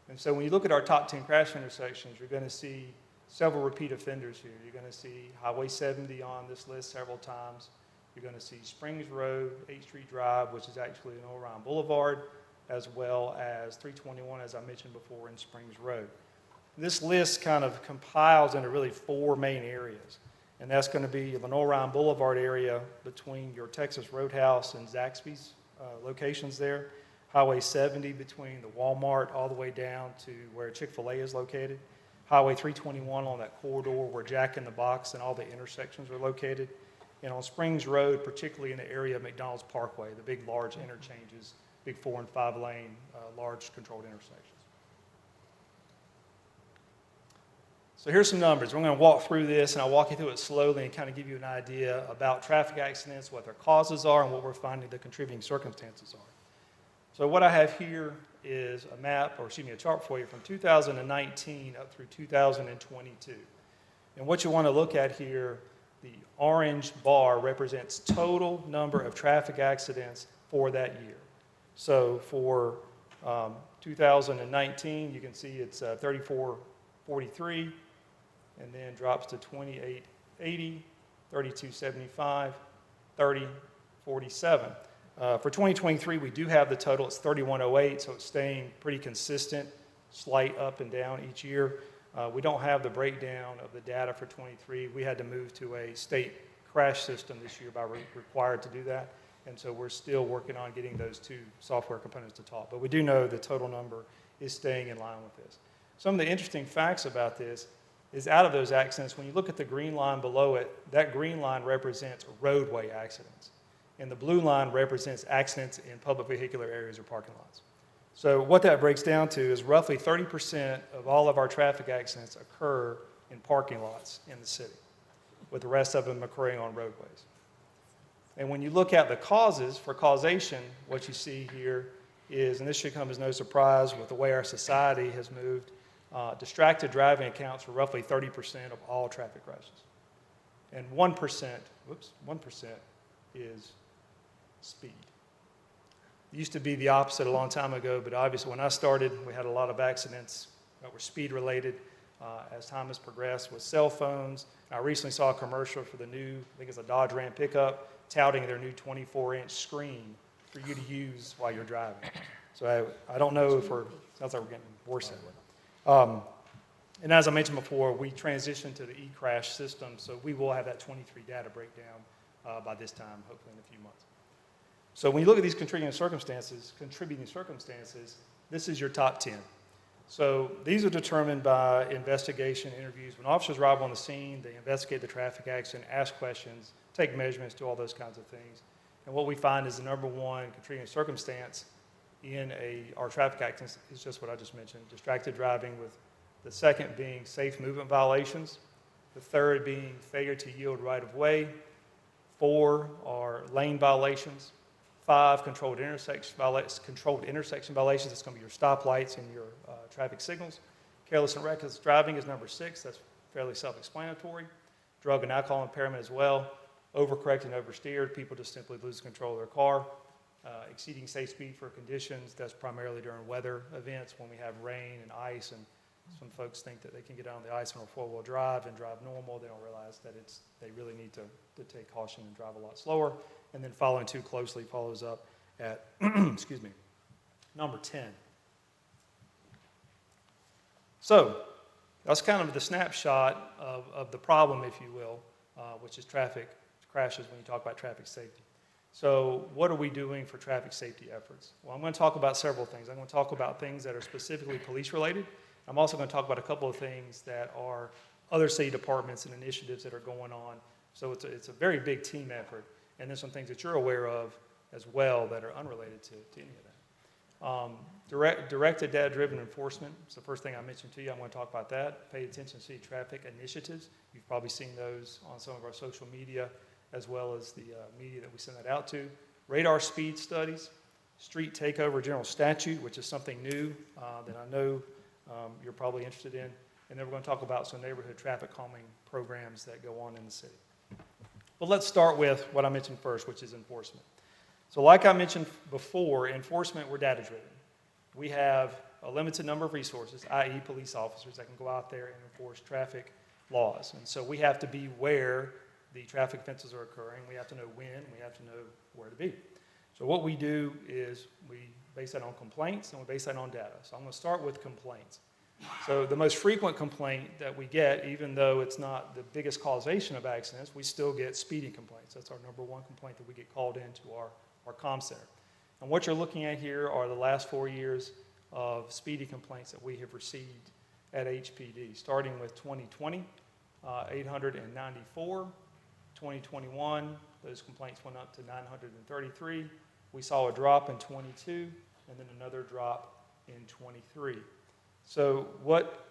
And so when you look at our top 10 crash intersections, you're going to see several repeat offenders here. You're going to see Highway 70 on this list several times. You're going to see Springs Road, 8th Street Drive, which is actually an Orion Boulevard, as well as 321, as I mentioned before, in Springs Road. This list kind of compiles into really 4 main areas. And that's going to be the Orion Boulevard area between your Texas Roadhouse and Zaxby's locations there. Highway 70 between the Walmart all the way down to where Chick-fil-A is located. Highway 321 on that corridor where Jack in the Box and all the intersections are located. And on Springs Road, particularly in the area of McDonald's Parkway, the big, large interchanges, big 4 and 5 lane, large controlled intersections. So here's some numbers. We're going to walk through this, and I'll walk you through it slowly and kind of give you an idea about traffic accidents, what their causes are, and what we're finding the contributing circumstances are. So what I have here is a map, or excuse me, a chart for you from 2019 up through 2022. And what you want to look at here, the orange bar represents total number of traffic accidents for that year. So for 2019, you can see it's 3443, and then drops to 2880, 3275, 3047. For 2023, we do have the total. It's 3108, so it's staying pretty consistent, slight up and down each year. We don't have the breakdown of the data for 23. We had to move to a state crash system this year by required to do that. And so we're still working on getting those 2 software components to talk. But we do know the total number is staying in line with this. Some of the interesting facts about this is out of those accidents, when you look at the green line below it, that green line represents roadway accidents. And the blue line represents accidents in public vehicular areas or parking lots. So what that breaks down to is roughly 30% of all of our traffic accidents occur in parking lots in the city, with the rest of them occurring on roadways. And when you look at the causes for causation, what you see here is, and this should come as no surprise with the way our society has moved, distracted driving accounts for roughly 30% of all traffic crashes. And 1% is speed. It used to be the opposite a long time ago, but obviously when I started, we had a lot of accidents that were speed related. As time has progressed with cell phones, I recently saw a commercial for the new, I think it's a Dodge Ram pickup, touting their new 24-inch screen for you to use while you're driving. So I don't know if sounds like we're getting worse at it. And as I mentioned before, we transitioned to the eCrash system, so we will have that 23 data breakdown by this time, hopefully in a few months. So when you look at these contributing circumstances, this is your top 10. So these are determined by investigation, interviews. When officers arrive on the scene, they investigate the traffic accident, ask questions, take measurements, do all those kinds of things. And what we find is the number 1 contributing circumstance in our traffic accidents is just what I just mentioned, distracted driving, with the second being safe movement violations, the third being failure to yield right of way, 4 are lane violations, 5 controlled intersection violations. That's going to be your stoplights and your traffic signals. Careless and reckless driving is number 6. That's fairly self-explanatory. Drug and alcohol impairment as well. Overcorrected and oversteered. People just simply lose control of their car. Exceeding safe speed for conditions. That's primarily during weather events when we have rain and ice, and some folks think that they can get out on the ice on a 4-wheel drive and drive normal. They don't realize that they really need to take caution and drive a lot slower. And then following too closely follows up at, excuse me, number 10. So that's kind of the snapshot of the problem, if you will, which is traffic crashes when you talk about traffic safety. So what are we doing for traffic safety efforts? Well, I'm going to talk about several things. I'm going to talk about things that are specifically police related. I'm also going to talk about a couple of things that are other city departments and initiatives that are going on. So it's a very big team effort. And then some things that you're aware of as well that are unrelated to any of that. Directed data-driven enforcement is the first thing I mentioned to you. I'm going to talk about that. Pay attention to city traffic initiatives. You've probably seen those on some of our social media as well as the media that we send that out to. Radar speed studies, street takeover general statute, which is something new that I know you're probably interested in. and then we're going to talk about some neighborhood traffic calming programs that go on in the city. But let's start with what I mentioned first, which is enforcement. So like I mentioned before, enforcement, we're data-driven. We have a limited number of resources, i.e. police officers that can go out there and enforce traffic laws. And so we have to be where the traffic offenses are occurring. We have to know when, we have to know where to be. So what we do is we base that on complaints and we base that on data. So I'm going to start with complaints. So the most frequent complaint that we get, even though it's not the biggest causation of accidents, we still get speeding complaints. That's our number one complaint that we get called into our comm center. And what you're looking at here are the last 4 years of speeding complaints that we have received at HPD, starting with 2020, 894. 2021, those complaints went up to 933. We saw a drop in 22, and then another drop in 23. So what,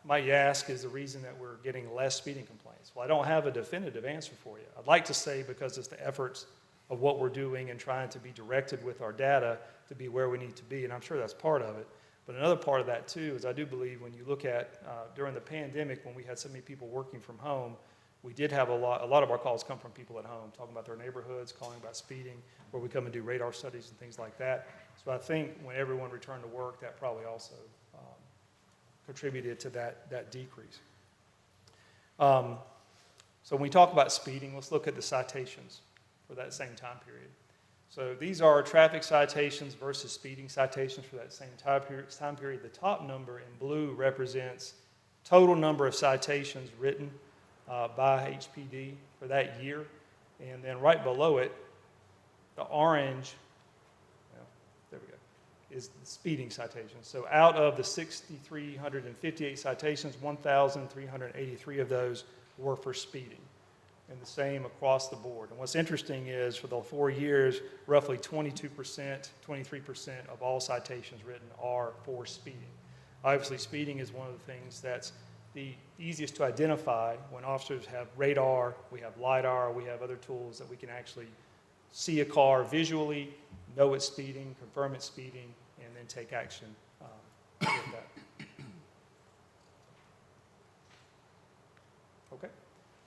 might you ask, is the reason that we're getting less speeding complaints? Well, I don't have a definitive answer for you. I'd like to say because it's the efforts of what we're doing and trying to be directed with our data to be where we need to be, and I'm sure that's part of it. But another part of that, too, is I do believe when you look at during the pandemic, when we had so many people working from home, we did have a lot of our calls come from people at home, talking about their neighborhoods, calling about speeding, where we come and do radar studies and things like that. So I think when everyone returned to work, that probably also contributed to that decrease. So when we talk about speeding, let's look at the citations for that same time period. So these are traffic citations versus speeding citations for that same time period. The top number in blue represents total number of citations written by HPD for that year. And then right below it, the orange, there we go, is the speeding citations. So out of the 6,358 citations, 1,383 of those were for speeding. And the same across the board. And what's interesting is for the 4 years, roughly 22%, 23% of all citations written are for speeding. Obviously, speeding is one of the things that's the easiest to identify when officers have radar, we have LiDAR, we have other tools that we can actually see a car visually, know it's speeding, confirm it's speeding, and then take action with that. Okay.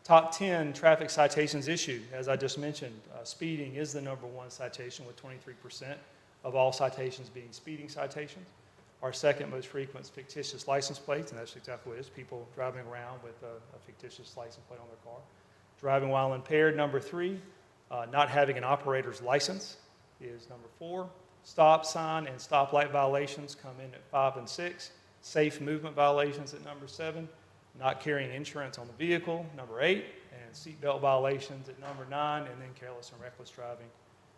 Top 10 traffic citations issued. As I just mentioned, speeding is the number one citation with 23% of all citations being speeding citations. Our second most frequent is fictitious license plates, and that's exactly what it is, people driving around with a fictitious license plate on their car. Driving while impaired, number 3. Not having an operator's license is number 4. Stop sign and stoplight violations come in at 5 and 6. Safe movement violations at number 7. Not carrying insurance on the vehicle, number 8. And seatbelt violations at number 9. And then careless and reckless driving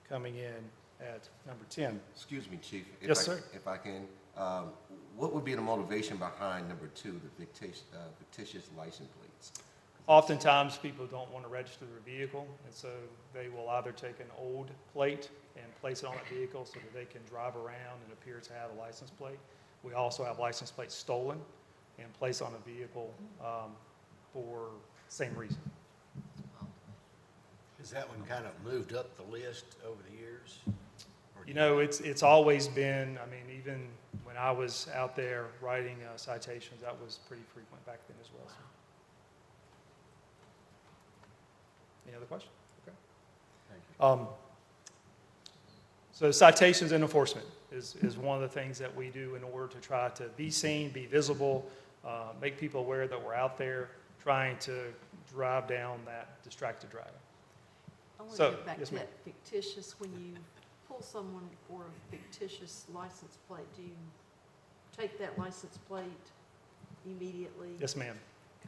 coming in at number 10. Excuse me, Chief. Yes, sir. If I can, what would be the motivation behind number 2, the fictitious license plates? Oftentimes, people don't want to register their vehicle, and so they will either take an old plate and place it on that vehicle so that they can drive around and appear to have a license plate. We also have license plates stolen and placed on a vehicle for the same reason. Has that one kind of moved up the list over the years? You know, it's always been, I mean, even when I was out there writing citations, that was pretty frequent back then as well. So. Any other questions? Okay. Thank you. So citations and enforcement is one of the things that we do in order to try to be seen, be visible, make people aware that we're out there trying to drive down that distracted driving. I want to So, go back yes, to ma'am. that fictitious, when you pull someone for a fictitious license plate, do you take that license plate immediately? Yes, ma'am.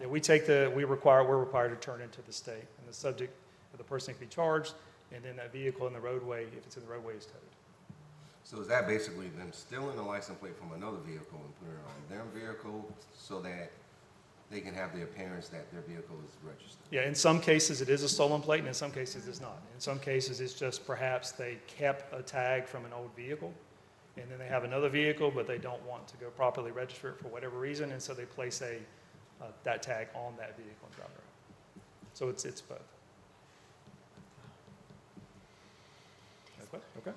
Yeah, we're required to turn into the state, and the subject, the person can be charged, and then that vehicle in the roadway, if it's in the roadway, is towed. So is that basically them stealing a license plate from another vehicle and putting it on their vehicle so that they can have the appearance that their vehicle is registered? Yeah, in some cases it is a stolen plate, and in some cases it's not. In some cases it's just perhaps they kept a tag from an old vehicle, and then they have another vehicle, but they don't want to go properly register it for whatever reason, and so they place that tag on that vehicle and drive it around. So it's both. Okay.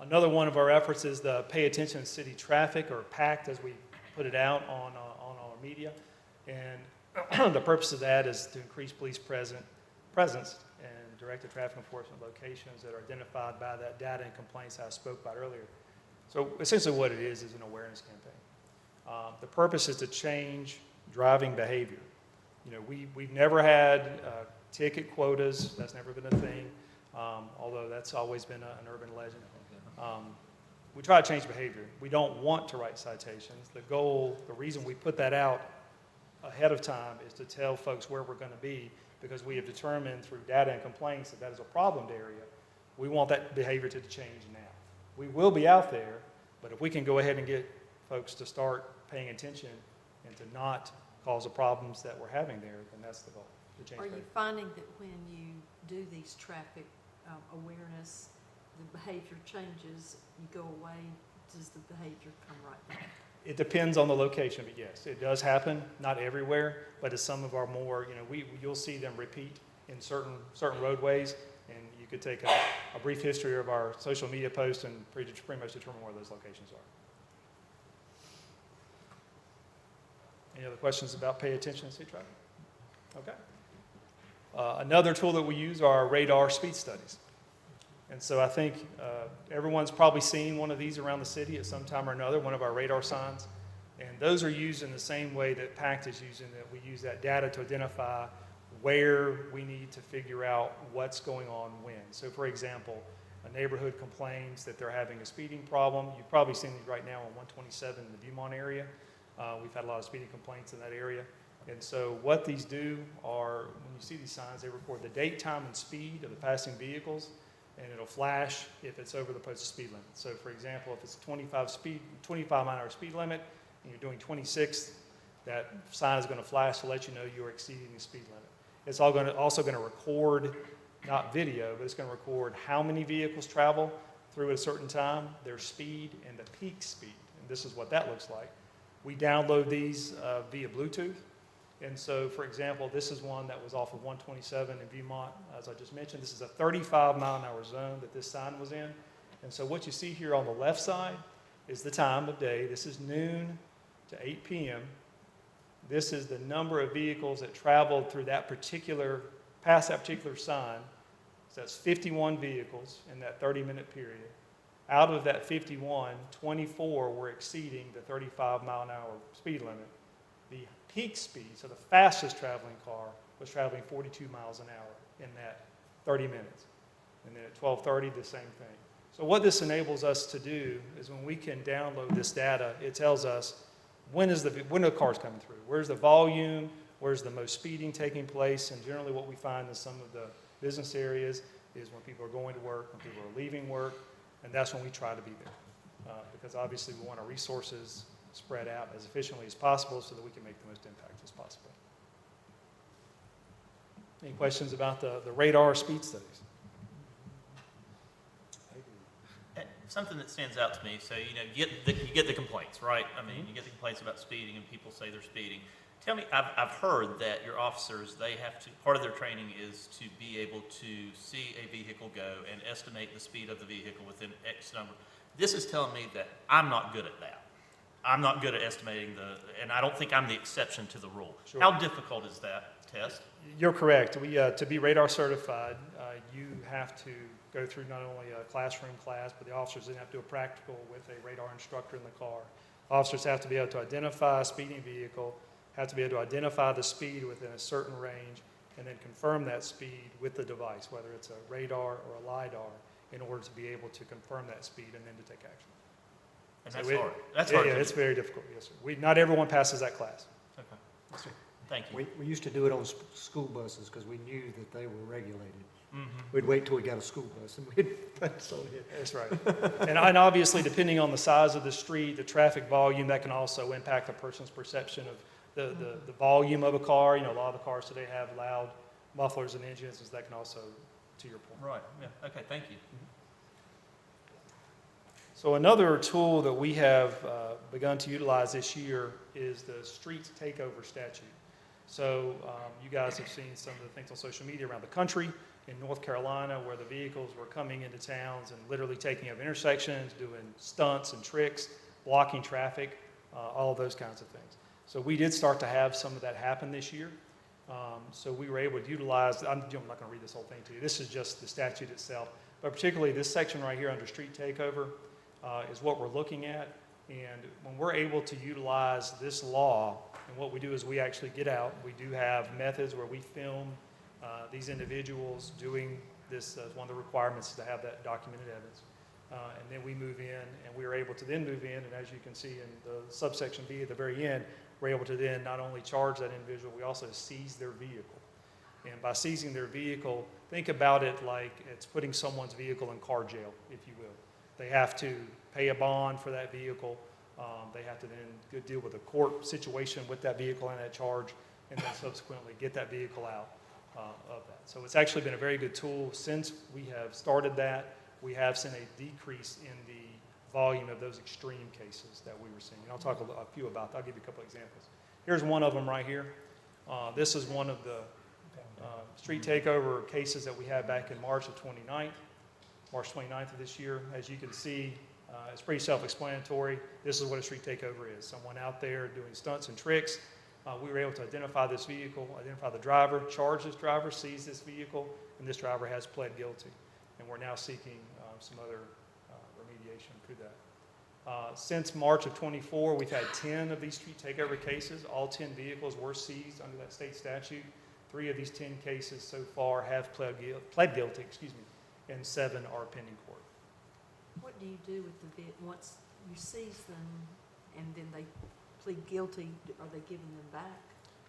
Another one of our efforts is the Pay Attention City Traffic, or PACT as we put it out on our media. And the purpose of that is to increase police presence and direct the traffic enforcement locations that are identified by that data and complaints I spoke about earlier. So essentially what it is an awareness campaign. The purpose is to change driving behavior. You know, we've never had ticket quotas. That's never been a thing, although that's always been an urban legend. We try to change behavior. We don't want to write citations. The reason we put that out ahead of time is to tell folks where we're going to be, because we have determined through data and complaints that that is a problem area. We want that behavior to change now. We will be out there, but if we can go ahead and get folks to start paying attention and to not cause the problems that we're having there, then that's the goal, to change Are you behavior. finding that when you do these traffic awareness, the behavior changes, you go away, does the behavior come right back? It depends on the location, but yes, it does happen, not everywhere, but it's some of our more, you know, you'll see them repeat in certain roadways, and you could take a brief history of our social media posts and pretty much determine where those locations are. Any other questions about pay attention to street traffic? Okay. Another tool that we use are radar speed studies. And so I think everyone's probably seen one of these around the city at some time or another, one of our radar signs. And those are used in the same way that PACT is using it. We use that data to identify where we need to figure out what's going on when. So for example, a neighborhood complains that they're having a speeding problem. You've probably seen these right now on 127 in the Beaumont area. We've had a lot of speeding complaints in that area. And so what these do are, when you see these signs, they record the date, time, and speed of the passing vehicles, and it'll flash if it's over the posted speed limit. So for example, if it's 25 mile an hour speed limit, and you're doing 26, that sign is going to flash to let you know you're exceeding the speed limit. It's also going to record, not video, but it's going to record how many vehicles travel through at a certain time, their speed, and the peak speed. And this is what that looks like. We download these via Bluetooth. And so, for example, this is one that was off of 127 in Beaumont. As I just mentioned, this is a 35 mile an hour zone that this sign was in. And so what you see here on the left side is the time of day. This is noon to 8 p.m. This is the number of vehicles that traveled through that past that particular sign. So that's 51 vehicles in that 30-minute period. Out of that 51, 24 were exceeding the 35 mile an hour speed limit. The peak speed, so the fastest traveling car, was traveling 42 miles an hour in that 30 minutes. And then at 12:30, the same thing. So what this enables us to do is when we can download this data, it tells us when are the cars coming through, where's the volume, where's the most speeding taking place, and generally what we find in some of the business areas is when people are going to work, when people are leaving work, and that's when we try to be there. Because obviously we want our resources spread out as efficiently as possible so that we can make the most impact as possible. Any questions about the radar speed studies? Something that stands out to me, so you get the complaints, right? I mean, you get the complaints about speeding and people say they're speeding. Tell me, I've heard that your officers, part of their training is to be able to see a vehicle go and estimate the speed of the vehicle within X number. This is telling me that I'm not good at that. I'm not good at estimating and I don't think I'm the exception to the rule. Sure. How difficult is that test? You're correct. To be radar certified, you have to go through not only a classroom class, but the officers then have to do a practical with a radar instructor in the car. Officers have to be able to identify a speeding vehicle, have to be able to identify the speed within a certain range, and then confirm that speed with the device, whether it's a radar or a LiDAR, in order to be able to confirm that speed and then to take action. And So that's it- hard. That's hard. Yeah, to it's do. very difficult, yes, sir. Not everyone passes that class. Okay. Thank you. We used to do it on school buses because we knew that they were regulated. Mhm. We'd wait till we got a school bus and we'd put it on it. That's right. And obviously, depending on the size of the street, the traffic volume, that can also impact a person's perception of the volume of a car. A lot of the cars today have loud mufflers and engines, and that can also, to your point. Right. Yeah. Okay. Thank you. So another tool that we have begun to utilize this year is the street takeover statute. So you guys have seen some of the things on social media around the country. In North Carolina, where the vehicles were coming into towns and literally taking up intersections, doing stunts and tricks, blocking traffic. all of those kinds of things. So we did start to have some of that happen this year. So we were able to utilize, I'm not going to read this whole thing to you. This is just the statute itself. But particularly this section right here under street takeover is what we're looking at. And when we're able to utilize this law, and what we do is we actually get out. We do have methods where we film these individuals doing this. One of the requirements is to have that documented evidence. And then we move in, and we are able to then move in, and as you can see in the subsection B at the very end, we're able to then not only charge that individual, we also seize their vehicle. And by seizing their vehicle, think about it like it's putting someone's vehicle in car jail, if you will. They have to pay a bond for that vehicle. They have to then go deal with a court situation with that vehicle and that charge, and then subsequently get that vehicle out of that. So it's actually been a very good tool. Since we have started that, we have seen a decrease in the volume of those extreme cases that we were seeing. And I'll talk a few about that. I'll give you a couple examples. Here's one of them right here. This is one of the street takeover cases that we had back in March 29th of this year. As you can see, it's pretty self-explanatory. This is what a street takeover is. Someone out there doing stunts and tricks. We were able to identify this vehicle, identify the driver, charge this driver, seize this vehicle, and this driver has pled guilty. And we're now seeking some other remediation through that. Since March of 24, we've had 10 of these street takeover cases. All 10 vehicles were seized under that state statute. 3 of these 10 cases so far have pled guilty, and 7 are pending court. What do you do with the once you seize them and then they plead guilty, are they giving them back?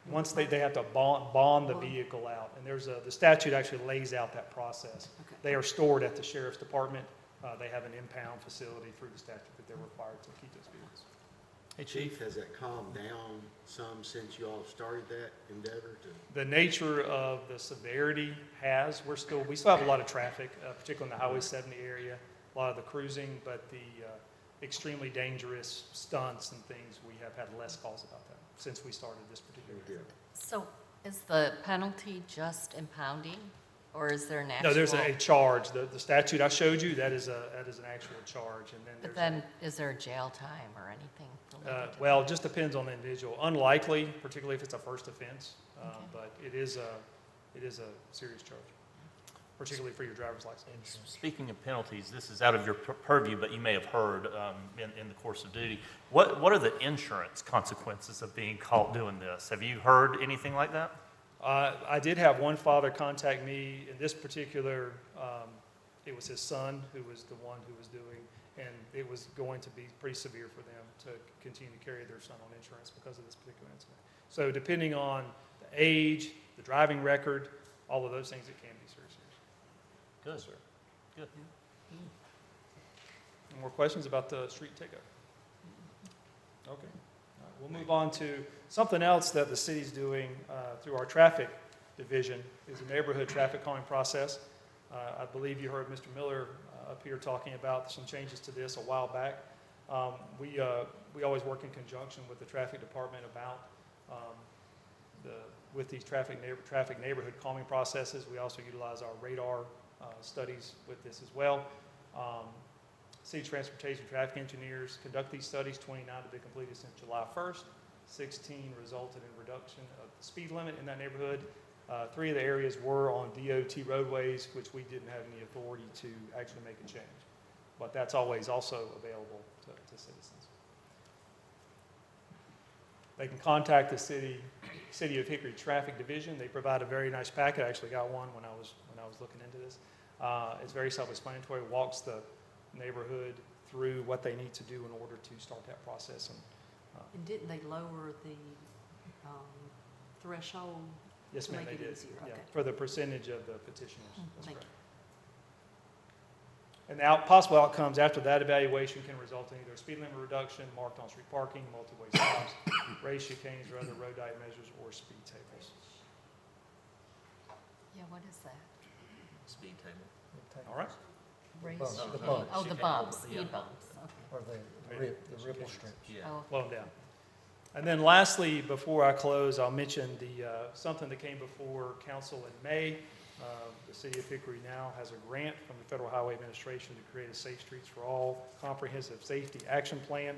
Once they have to bond the vehicle out, and the statute actually lays out that process. Okay. They are stored at the sheriff's department. They have an impound facility through the statute that they're required to keep those vehicles. Hey, Chief, has that calmed down some since you all started that endeavor to? The nature of the severity we still have a lot of traffic, particularly in the Highway 70 area, a lot of the cruising, but the extremely dangerous stunts and things, we have had less calls about that since we started this particular year. So is the penalty just impounding, or is there an actual? No, there's a charge. The statute I showed you, that is an actual charge, and then But then, is there a jail time or anything related to well, it just depends on the individual. Unlikely, particularly if it's a first offense, Okay. but it is a serious charge, particularly for your driver's license. Speaking of penalties, this is out of your purview, but you may have heard in the course of duty. What are the insurance consequences of being caught doing this? Have you heard anything like that? I did have one father contact me. In this particular, it was his son who was the one who was doing, and it was going to be pretty severe for them to continue to carry their son on insurance because of this particular incident. So depending on the age, the driving record, all of those things, it can be serious. Good, sir. Good. Any more questions about the street takeover? Okay. All right, we'll move on to something else that the city's doing through our traffic division is a neighborhood traffic calming process. I believe you heard Mr. Miller up here talking about some changes to this a while back. We always work in conjunction with the traffic department about with these traffic neighborhood calming processes. We also utilize our radar studies with this as well. City Transportation Traffic Engineers conduct these studies. 29 have been completed since July 1st. 16 resulted in reduction of the speed limit in that neighborhood. 3 of the areas were on DOT roadways, which we didn't have any authority to actually make a change. But that's always also available to citizens. They can contact the City of Hickory Traffic Division. They provide a very nice packet. I actually got one when I was looking into this. It's very self-explanatory. Walks the neighborhood through what they need to do in order to start that process. And didn't they lower the threshold Yes, to ma'am, make they it did. easier? Yeah, Okay. for the percentage of the petitioners. That's Thank correct. And the possible outcomes after that evaluation can result in either a speed limit reduction, marked on-street parking, multi-way stops, race chicanes, or other road diet measures, or speed tables. Yeah, what is that? Speed table. All right? Race bumps, the chicane? bumps. Oh, the bumps, Yeah. speed bumps, okay. Or the ripple strips. Yeah. Oh, Slow them down. And then lastly, before I close, I'll mention something that came before council in May. The City of Hickory now has a grant from the Federal Highway Administration to create a Safe Streets for All comprehensive safety action plan.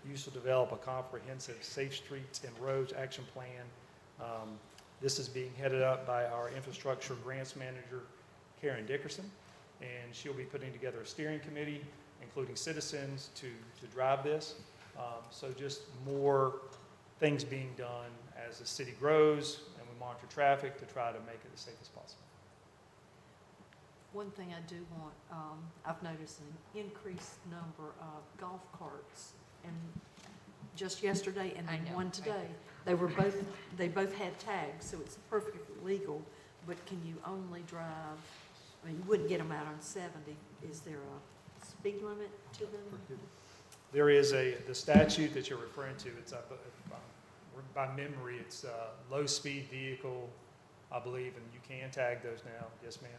used to develop a comprehensive Safe Streets and Roads Action Plan. This is being headed up by our Infrastructure Grants Manager, Karen Dickerson, and she'll be putting together a steering committee, including citizens, to drive this. So just more things being done as the city grows and we monitor traffic to try to make it as safe as possible. One thing I do want, I've noticed an increased number of golf carts, and just yesterday and I then know, one right. today, they both had tags, so it's perfectly legal, but can you only drive, I mean, you wouldn't get them out on 70. Is there a speed limit to them? There is the statute that you're referring to, it's by memory, it's a low-speed vehicle, I believe, and you can tag those now, yes, ma'am.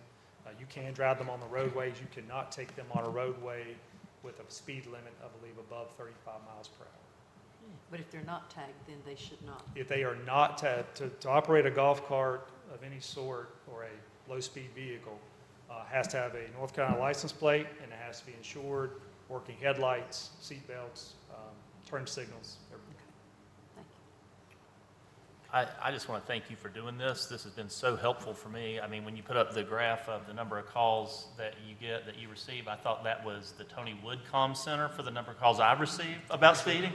You can drive them on the roadways, you cannot take them on a roadway with a speed limit, I believe, above 35 miles per hour. But if they're not tagged, then they should not. If they are not tagged, to operate a golf cart of any sort or a low-speed vehicle, has to have a North Carolina license plate, and it has to be insured, working headlights, seat belts, turn signals, everything. Thank you. I just want to thank you for doing this. This has been so helpful for me. I mean, when you put up the graph of the number of calls that you receive, I thought that was the Tony Wood Comm Center for the number of calls I receive about speeding.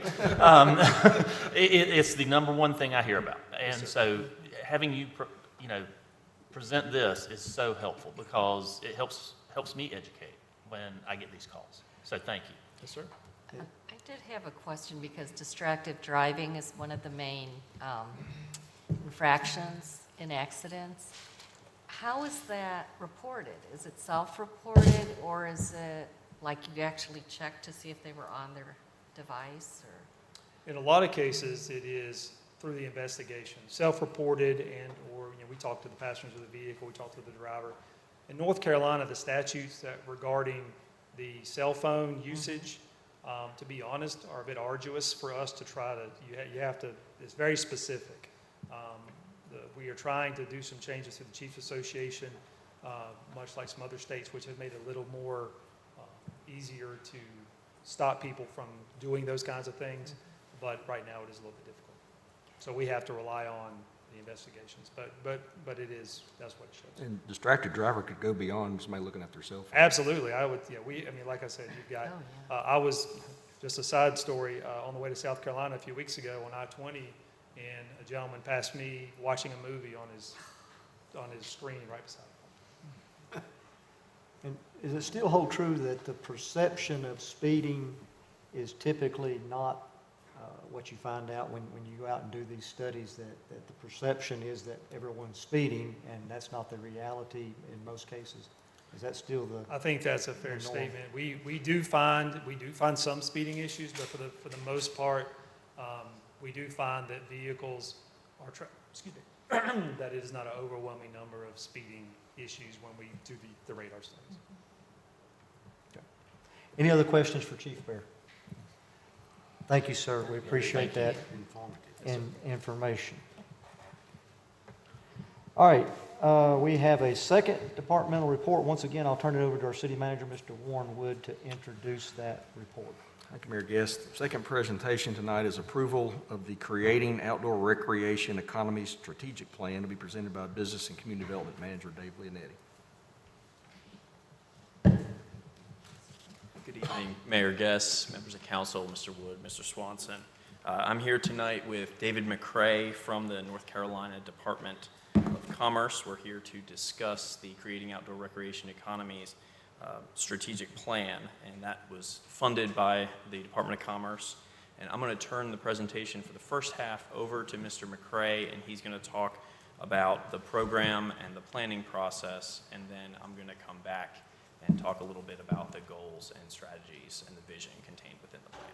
It's the number one thing I hear about. And so having you, present this is so helpful because it helps me educate when I get these calls. So thank you. Yes, sir. I did have a question because distracted driving is one of the main infractions in accidents. How is that reported? Is it self-reported, or is it like you actually check to see if they were on their device? Or? In a lot of cases, it is through the investigation, self-reported, and/or we talk to the passengers of the vehicle, we talk to the driver. In North Carolina, the statutes that regarding the cell phone usage, to be honest, are a bit arduous for us to try to. You have to. It's very specific. We are trying to do some changes through the Chiefs Association, much like some other states, which have made it a little more easier to stop people from doing those kinds of things. But right now, it is a little bit difficult. So we have to rely on the investigations. But it is. That's what it shows. And distracted driver could go beyond somebody looking at their cell phone. Absolutely, I would. Yeah, like I said, you've got. Oh, yeah. I was just a side story on the way to South Carolina a few weeks ago on I-20, and a gentleman passed me watching a movie on his screen right beside him. And does it still hold true that the perception of speeding is typically not what you find out when you go out and do these studies, that the perception is that everyone's speeding, and that's not the reality in most cases? Is that still the? I think that's a fair the norm? statement. We do find some speeding issues, but for the most part, we do find that vehicles are that it is not an overwhelming number of speeding issues when we do the radar studies. Okay. Any other questions for Chief Bear? Thank you, sir. We appreciate that information. All right, we have a second departmental report. Once again, I'll turn it over to our city manager, Mr. Warren Wood, to introduce that report. Thank you, Mayor Guest. The second presentation tonight is approval of the Creating Outdoor Recreation Economy Strategic Plan to be presented by Business and Community Development Manager Dave Leonetti. Good evening, Mayor Guest, members of council, Mr. Wood, Mr. Swanson. I'm here tonight with David McCray from the North Carolina Department of Commerce. We're here to discuss the Creating Outdoor Recreation Economies strategic plan, and that was funded by the Department of Commerce. And I'm going to turn the presentation for the first half over to Mr. McCray, and he's going to talk about the program and the planning process, and then I'm going to come back and talk a little bit about the goals and strategies and the vision contained within the plan.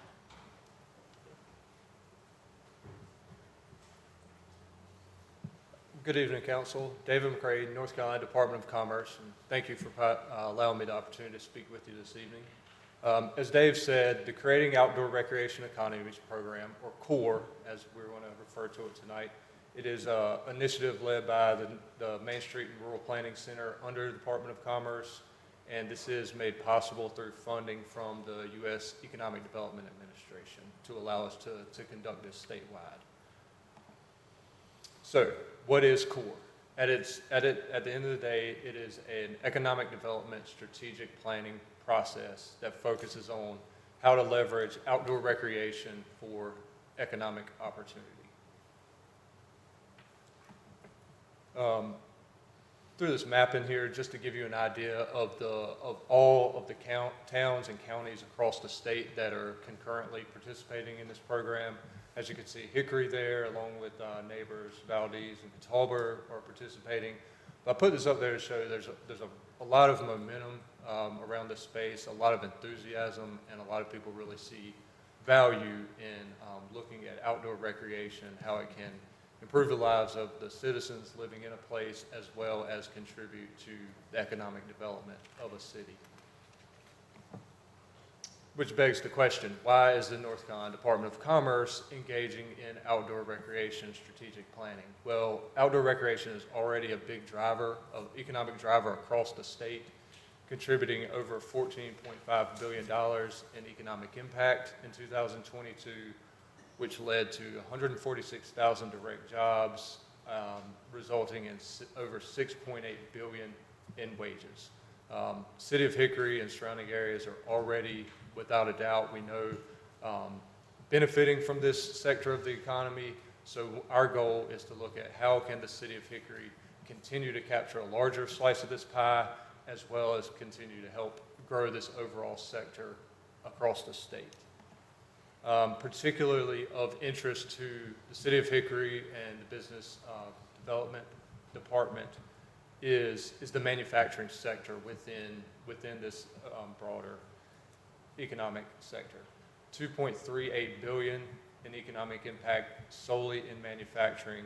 Good evening, Council. David McCray, North Carolina Department of Commerce, and thank you for allowing me the opportunity to speak with you this evening. As Dave said, the Creating Outdoor Recreation Economies Program, or CORE, as we want to refer to it tonight, it is an initiative led by the Main Street and Rural Planning Center under the Department of Commerce, and this is made possible through funding from the U.S. Economic Development Administration to allow us to conduct this statewide. So, what is CORE? At the end of the day, it is an economic development strategic planning process that focuses on how to leverage outdoor recreation for economic opportunity. Through this map in here, just to give you an idea of all of the towns and counties across the state that are concurrently participating in this program. As you can see, Hickory there, along with neighbors Valdez and Catawba are participating. But I put this up there to show you there's a lot of momentum around this space, a lot of enthusiasm, and a lot of people really see value in looking at outdoor recreation, how it can improve the lives of the citizens living in a place, as well as contribute to the economic development of a city. Which begs the question, why is the North Carolina Department of Commerce engaging in outdoor recreation strategic planning? Well, outdoor recreation is already a big economic driver across the state, contributing over $14.5 billion in economic impact in 2022, which led to 146,000 direct jobs, resulting in over $6.8 billion in wages. City of Hickory and surrounding areas are already, without a doubt, we know, benefiting from this sector of the economy. So our goal is to look at how can the City of Hickory continue to capture a larger slice of this pie, as well as continue to help grow this overall sector across the state. Particularly of interest to the City of Hickory and the Business Development Department is the manufacturing sector within this broader economic sector. $2.38 billion in economic impact solely in manufacturing,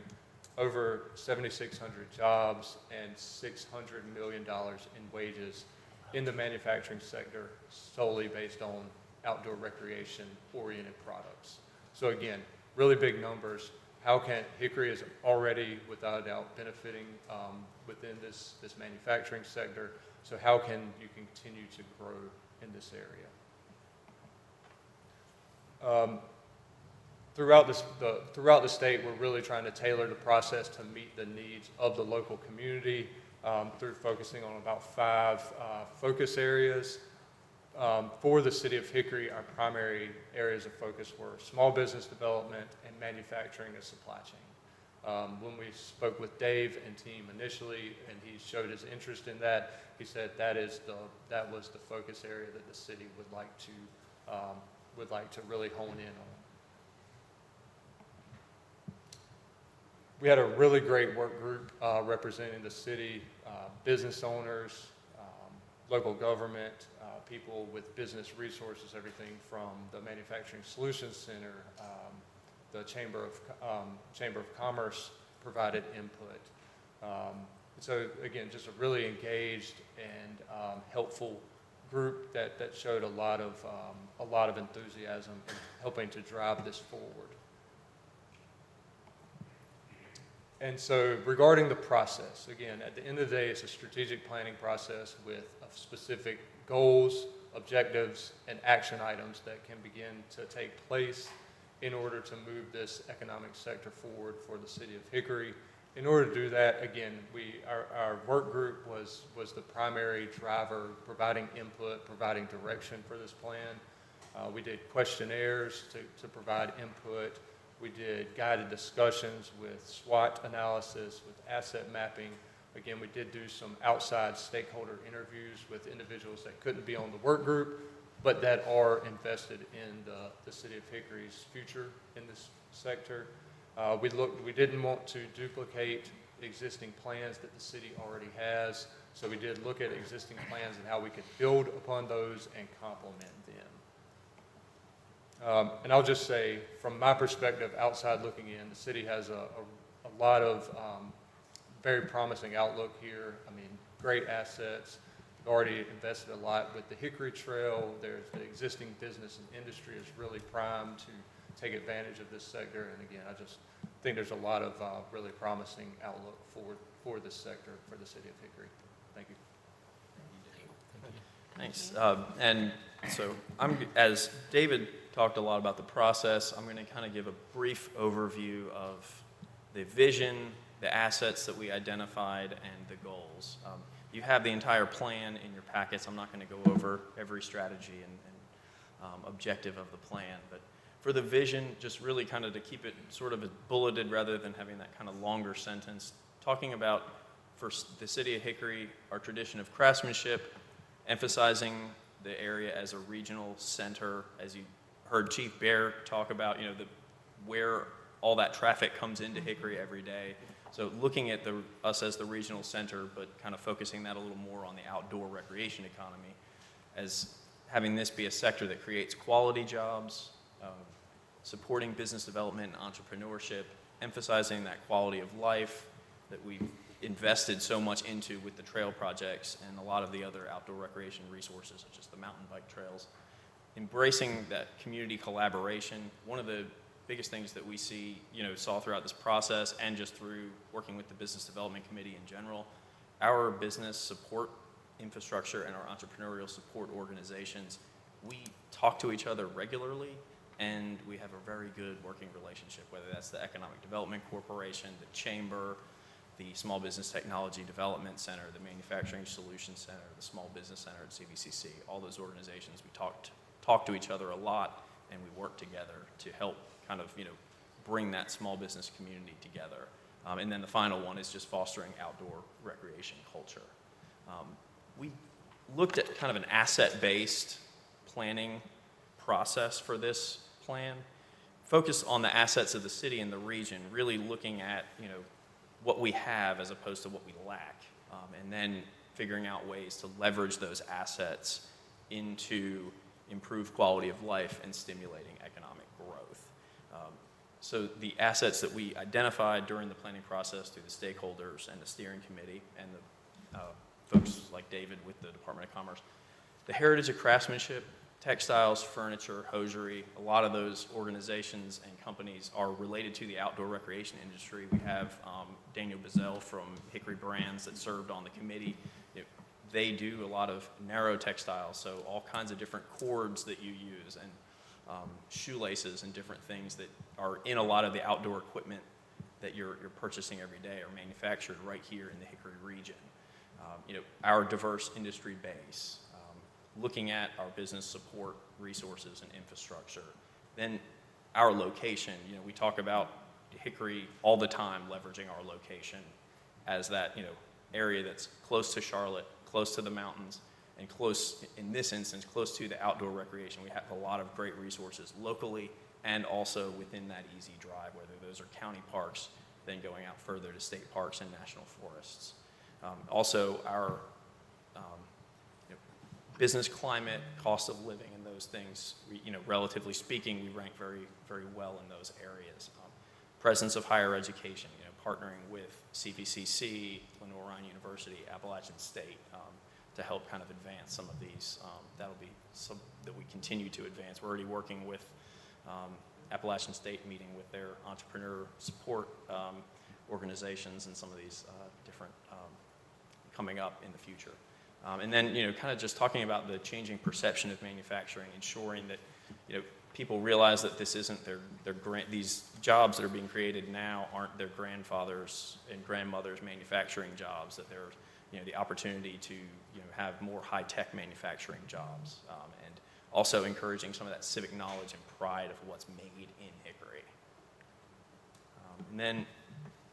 over 7,600 jobs, and $600 million in wages in the manufacturing sector solely based on outdoor recreation-oriented products. So again, really big numbers. How can Hickory is already, without a doubt, benefiting within this manufacturing sector. So how can you continue to grow in this area? Throughout the state, we're really trying to tailor the process to meet the needs of the local community through focusing on about 5 focus areas. For the City of Hickory, our primary areas of focus were small business development and manufacturing and supply chain. When we spoke with Dave and team initially, and he showed his interest in that, he said that was the focus area that the city would like to really hone in on. We had a really great work group representing the city, business owners, local government, people with business resources, everything from the Manufacturing Solutions Center, the Chamber of Commerce provided input. So again, just a really engaged and helpful group that showed a lot of enthusiasm in helping to drive this forward. And so regarding the process, again, at the end of the day, it's a strategic planning process with specific goals, objectives, and action items that can begin to take place in order to move this economic sector forward for the City of Hickory. In order to do that, again, our work group was the primary driver, providing input, providing direction for this plan. We did questionnaires to provide input. We did guided discussions with SWOT analysis, with asset mapping. Again, we did do some outside stakeholder interviews with individuals that couldn't be on the work group, but that are invested in the City of Hickory's future in this sector. We didn't want to duplicate existing plans that the city already has, so we did look at existing plans and how we could build upon those and complement them. And I'll just say, from my perspective, outside looking in, the city has a lot of very promising outlook here. I mean, great assets. We've already invested a lot with the Hickory Trail. There's the existing business and industry is really primed to take advantage of this sector. And again, I just think there's a lot of really promising outlook for this sector, for the City of Hickory. Thank you. Thank Thanks. And so as David talked a lot about the process, I'm going to kind of give a brief overview of the vision, the assets that we identified, and the goals. You have the entire plan in your packets. I'm not going to go over every strategy and objective of the plan, but for the vision, just really kind of to keep it sort of bulleted rather than having that kind of longer sentence, talking about, for the city of Hickory, our tradition of craftsmanship, emphasizing the area as a regional center, as you heard Chief Bear talk about, where all that traffic comes into Hickory every day. So looking at us as the regional center, but kind of focusing that a little more on the outdoor recreation economy, as having this be a sector that creates quality jobs, supporting business development and entrepreneurship, emphasizing that quality of life that we've invested so much into with the trail projects and a lot of the other outdoor recreation resources, such as the mountain bike trails. Embracing that community collaboration. One of the biggest things that we saw throughout this process and just through working with the Business Development Committee in general, our business support infrastructure and our entrepreneurial support organizations, we talk to each other regularly, and we have a very good working relationship, whether that's the Economic Development Corporation, the Chamber, the Small Business Technology Development Center, the Manufacturing Solutions Center, the Small Business Center at CVCC. All those organizations, we talk to each other a lot, and we work together to help kind of, bring that small business community together. And then the final one is just fostering outdoor recreation culture. We looked at kind of an asset-based planning process for this plan, focused on the assets of the city and the region, really looking at, what we have as opposed to what we lack, and then figuring out ways to leverage those assets into improved quality of life and stimulating economic growth. So the assets that we identified during the planning process through the stakeholders and the steering committee and the folks like David with the Department of Commerce, the heritage of craftsmanship, textiles, furniture, hosiery, a lot of those organizations and companies are related to the outdoor recreation industry. We have Daniel Bazell from Hickory Brands that served on the committee. They do a lot of narrow textiles, so all kinds of different cords that you use and shoelaces and different things that are in a lot of the outdoor equipment that you're purchasing every day are manufactured right here in the Hickory region. Our diverse industry base, looking at our business support resources and infrastructure. Then our location, we talk about Hickory all the time, leveraging our location as that, area that's close to Charlotte, close to the mountains, and close, in this instance, close to the outdoor recreation. We have a lot of great resources locally and also within that easy drive, whether those are county parks, then going out further to state parks and national forests. Also, our business climate, cost of living, and those things, relatively speaking, we rank very, very well in those areas. Presence of higher education, partnering with CVCC, Lenoir-Rhyne University, Appalachian State, to help kind of advance some of these. That'll be some that we continue to advance. We're already working with Appalachian State, meeting with their entrepreneur support organizations and some of these different coming up in the future. And then, kind of just talking about the changing perception of manufacturing, ensuring that, people realize that this isn't these jobs that are being created now aren't their grandfathers and grandmothers' manufacturing jobs, that they're, the opportunity to, have more high-tech manufacturing jobs, and also encouraging some of that civic knowledge and pride of what's made in Hickory. And then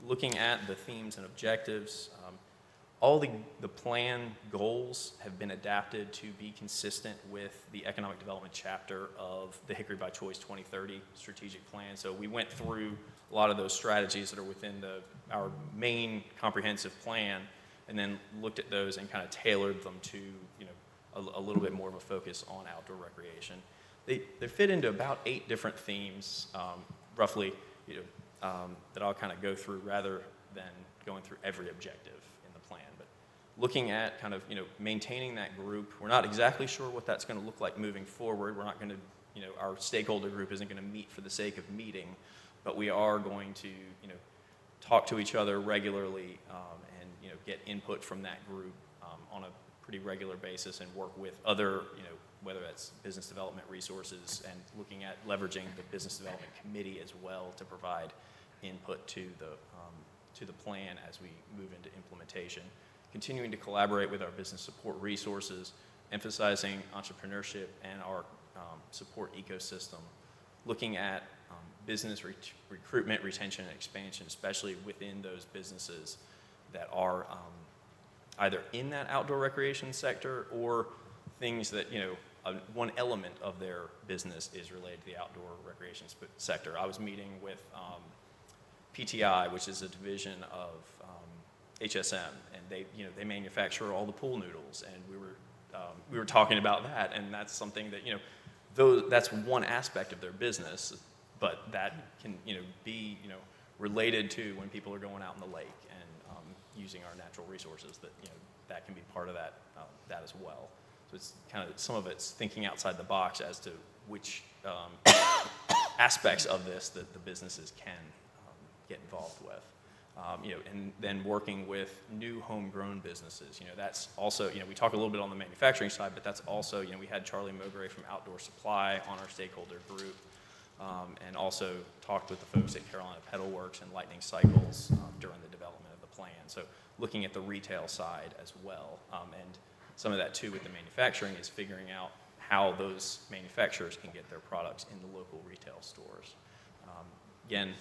looking at the themes and objectives, all the plan goals have been adapted to be consistent with the economic development chapter of the Hickory by Choice 2030 strategic plan. So we went through a lot of those strategies that are within our main comprehensive plan, and then looked at those and kind of tailored them to, a little bit more of a focus on outdoor recreation. They fit into about 8 different themes, roughly, that I'll kind of go through rather than going through every objective in the plan. But looking at kind of, maintaining that group, we're not exactly sure what that's going to look like moving forward. We're not going to, our stakeholder group isn't going to meet for the sake of meeting, but we are going to, talk to each other regularly and, get input from that group on a pretty regular basis and work with other, whether that's business development resources and looking at leveraging the business development committee as well to provide input to the plan as we move into implementation. Continuing to collaborate with our business support resources, emphasizing entrepreneurship and our support ecosystem, looking at business recruitment, retention, and expansion, especially within those businesses that are either in that outdoor recreation sector or things that, one element of their business is related to the outdoor recreation sector. I was meeting with PTI, which is a division of HSM, and they manufacture all the pool noodles, and we were talking about that, and that's something that, that's one aspect of their business, but that can, be, related to when people are going out in the lake and using our natural resources, that, that can be part of that, that as well. So it's kind of, some of it's thinking outside the box as to which aspects of this that the businesses can get involved with. And then working with new homegrown businesses, that's also, we talk a little bit on the manufacturing side, but that's also, we had Charlie Mowbray from Outdoor Supply on our stakeholder group, and also talked with the folks at Carolina Pedal Works and Lightning Cycles during the development of the plan. So looking at the retail side as well, and some of that too with the manufacturing is figuring out how those manufacturers can get their products in the local retail stores. Again,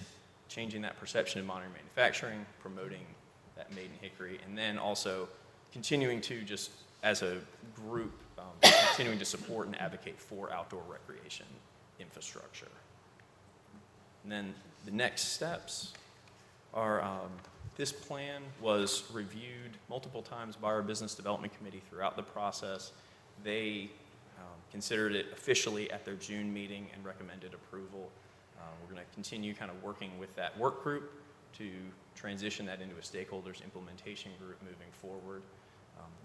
changing that perception of modern manufacturing, promoting that made in Hickory, and then also continuing to just, as a group, continuing to support and advocate for outdoor recreation infrastructure. And then the next steps are, this plan was reviewed multiple times by our business development committee throughout the process. They considered it officially at their June meeting and recommended approval. We're going to continue kind of working with that work group to transition that into a stakeholders implementation group moving forward.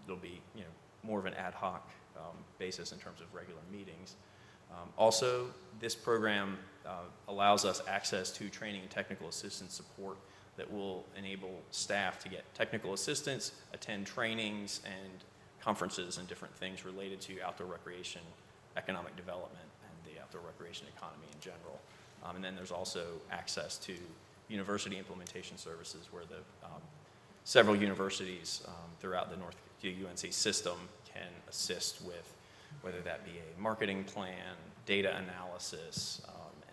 It'll be, more of an ad hoc basis in terms of regular meetings. Also, this program allows us access to training and technical assistance support that will enable staff to get technical assistance, attend trainings and conferences and different things related to outdoor recreation, economic development, and the outdoor recreation economy in general. And then there's also access to university implementation services where the several universities throughout the UNC system can assist with whether that be a marketing plan, data analysis,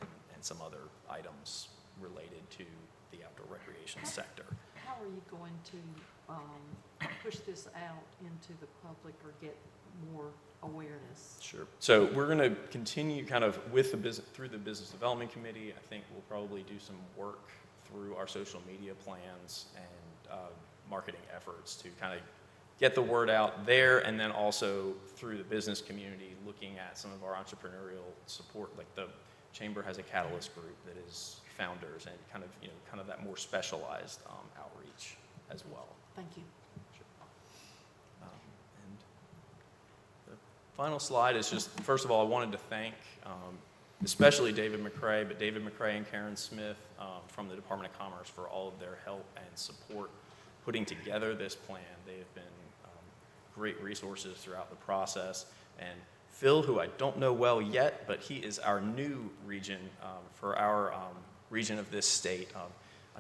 and some other items related to the outdoor recreation sector. How are you going to push this out into the public or get more awareness? Sure. So we're going to continue kind of with the business, through the business development committee. I think we'll probably do some work through our social media plans and marketing efforts to kind of get the word out there, and then also through the business community, looking at some of our entrepreneurial support. Like the Chamber has a Catalyst group that is founders and kind of that more specialized outreach as well. Thank you. And the final slide is just, first of all, I wanted to thank especially David McCray, but David McCray and Karen Smith from the Department of Commerce for all of their help and support putting together this plan. They have been great resources throughout the process. And Phil, who I don't know well yet, but he is our new region for our region of this state.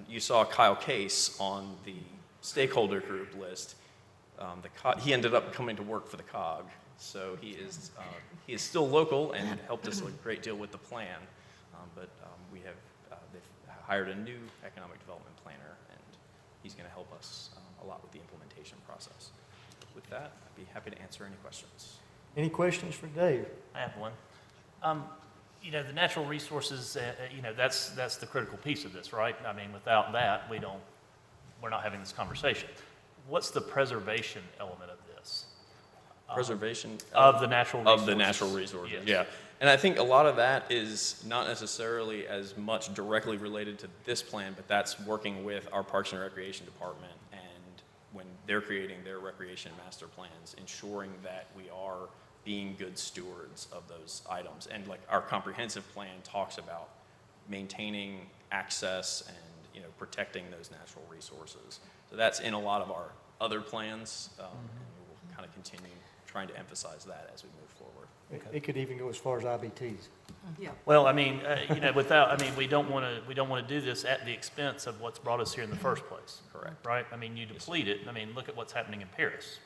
You saw Kyle Case on the stakeholder group list. He ended up coming to work for the COG, so he is still local and helped us a great deal with the plan. But they've hired a new economic development planner, and he's going to help us a lot with the implementation process. With that, I'd be happy to answer any questions. Any questions for Dave? I have one. The natural resources, that's the critical piece of this, right? I mean, without that, we're not having this conversation. What's the preservation element of this? Preservation of the natural resources. Of the natural resources, Yes. yeah. And I think a lot of that is not necessarily as much directly related to this plan, but that's working with our Parks and Recreation Department, and when they're creating their recreation master plans, ensuring that we are being good stewards of those items. And like our comprehensive plan talks about maintaining access and protecting those natural resources. So that's in a lot of our other plans, and we'll kind of continue trying to emphasize that as we move forward. It could even go as far as IBTs. Yeah. Well, I mean, we don't want to do this at the expense of what's brought us here in the first place. Correct. Right? I mean, you deplete it. I mean, look at what's happening in Paris.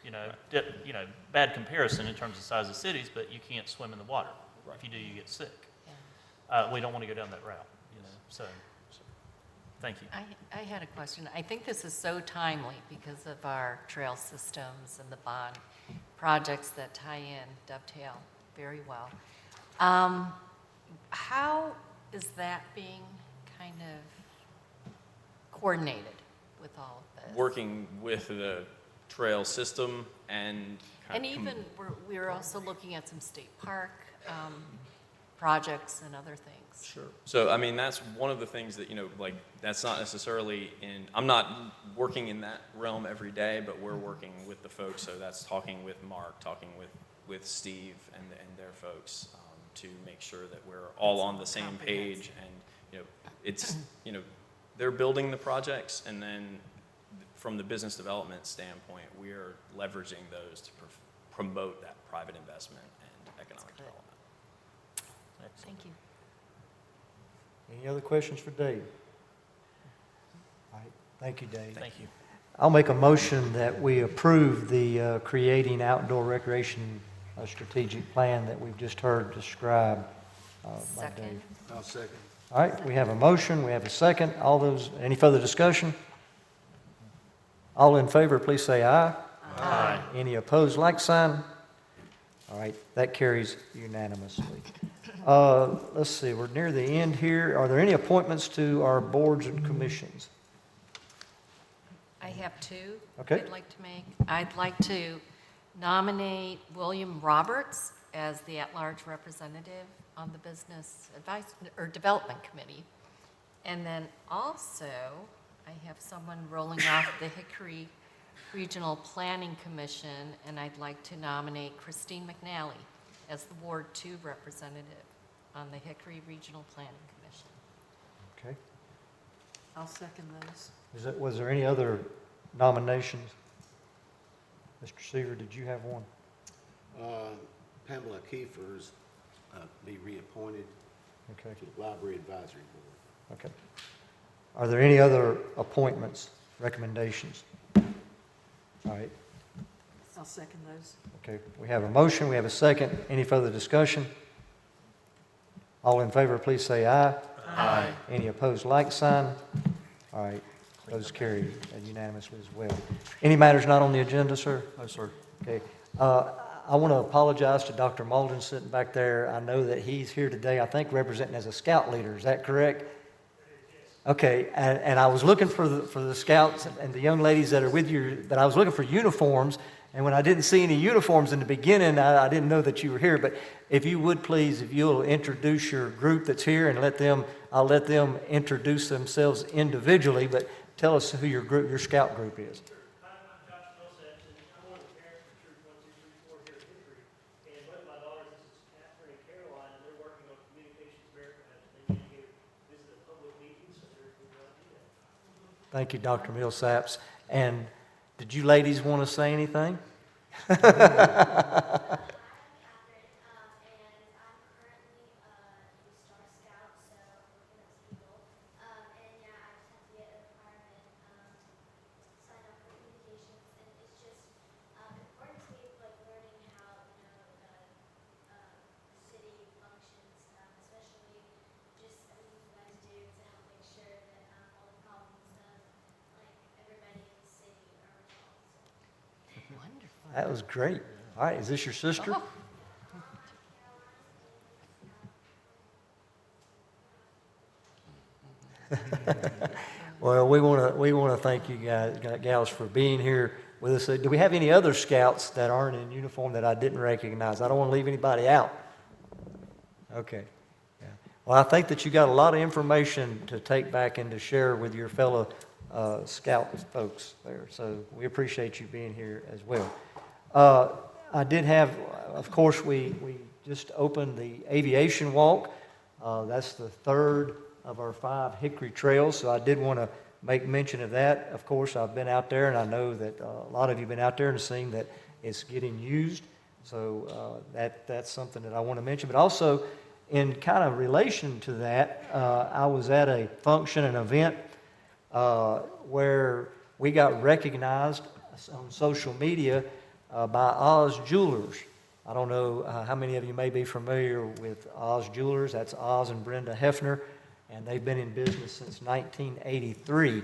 Bad comparison in terms of size of cities, but you can't swim in the water. If you do, you get sick. We don't want to go down that route, so, thank you. I had a question. I think this is so timely because of our trail systems and the bond projects that tie in, dovetail very well. How is that being kind of coordinated with all of this? Working with the trail system and And even, we're also looking at some state park projects and other things. Sure. So, I mean, that's one of the things that, that's not necessarily I'm not working in that realm every day, but we're working with the folks. So that's talking with Mark, talking with Steve and their folks to make sure that we're all on the same page. And, it's, they're building the projects, and then from the business development standpoint, we are leveraging those to promote that private investment and economic development. Thank you. Any other questions for Dave? All right, thank you, Dave. Thank you. I'll make a motion that we approve the creating outdoor recreation strategic plan that we've just heard described by Second. Dave. I'll second. All right, we have a motion, we have a second. Any further discussion? All in favor, please say aye. Aye. Any opposed, like sign? All right, that carries unanimously. Let's see, we're near the end here. Are there any appointments to our boards and commissions? I have two Okay. I'd like to make. I'd like to nominate William Roberts as the at-large representative on the Business Advice or Development Committee. And then also, I have someone rolling off the Hickory Regional Planning Commission, and I'd like to nominate Christine McNally as the Ward 2 representative on the Hickory Regional Planning Commission. Okay. I'll second those. Was there any other nominations? Mr. Seaver, did you have one? Pamela Kiefer's be reappointed Okay. to the Library Advisory Board. Okay. Are there any other appointments, recommendations? All right. I'll second those. Okay, we have a motion, we have a second. Any further discussion? All in favor, please say aye. Aye. Any opposed, like sign? All right, those carry unanimously as well. Any matters not on the agenda, sir? No, sir. Okay. I want to apologize to Dr. Malden sitting back there. I know that he's here today, I think representing as a scout leader. Is that correct? Okay, and I was looking for the scouts and the young ladies that are with you, but I was looking for uniforms, and when I didn't see any uniforms in the beginning, I didn't know that you were here. But if you would please, if you'll introduce your group that's here and I'll let them introduce themselves individually, but tell us who your scout group is. I'm Josh Millsaps, and I'm one of the parents of Troop 1234 here at Hickory. And both of my daughters, this is Catherine and Caroline, and they're working on Communications America. They need to visit a public meeting, so they're going to do that. Thank you, Dr. Millsaps. And did you ladies want to say anything? That was great. All right, is this your sister? Well, we want to thank you guys, gals, for being here with us. Do we have any other scouts that aren't in uniform that I didn't recognize? I don't want to leave anybody out. Okay. Yeah. Well, I think that you got a lot of information to take back and to share with your fellow scout folks there. So we appreciate you being here as well. I did have, of course, we just opened the aviation walk. That's the third of our 5 Hickory trails, so I did want to make mention of that. Of course, I've been out there, and I know that a lot of you have been out there and seen that it's getting used. So that's something that I want to mention. But also, in kind of relation to that, I was at a function, an event, where we got recognized on social media by Oz Jewelers. I don't know how many of you may be familiar with Oz Jewelers. That's Oz and Brenda Hefner, and they've been in business since 1983.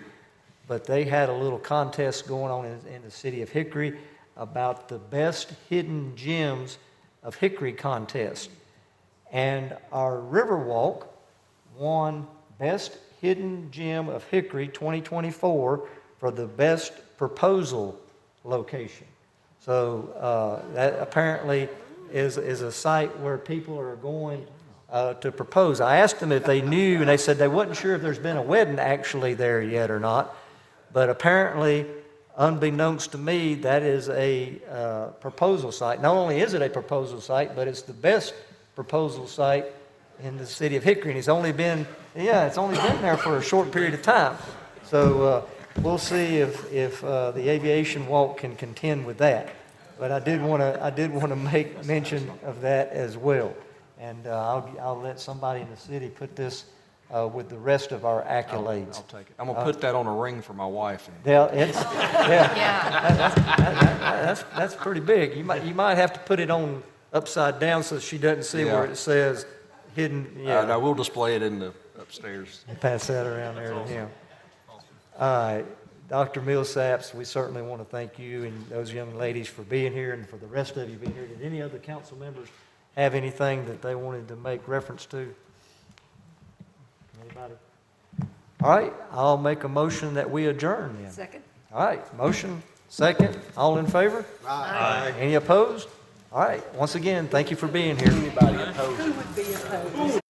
But they had a little contest going on in the city of Hickory about the best hidden gems of Hickory contest. And our Riverwalk won Best Hidden Gem of Hickory 2024 for the best proposal location. So that apparently is a site where people are going to propose. I asked them if they knew, and they said they wasn't sure if there's been a wedding actually there yet or not. But apparently, unbeknownst to me, that is a proposal site. Not only is it a proposal site, but it's the best proposal site in the city of Hickory. And it's only been there for a short period of time. So we'll see if the aviation walk can contend with that. But I did want to make mention of that as well. And I'll let somebody in the city put this with the rest of our accolades. I'll take it. I'm gonna put that on a ring for my wife. That's pretty big. You might have to put it on upside down so she doesn't see where it says hidden. I will display it in the upstairs. Pass that around there to him. All right, Dr. Millsaps, we certainly want to thank you and those young ladies for being here, and for the rest of you being here. Did any other council members have anything that they wanted to make reference to? Anybody? All right, I'll make a motion that we adjourn then. Second? All right, motion, second, all in favor? Aye. Any opposed? All right, once again, thank you for being here. Who would be opposed?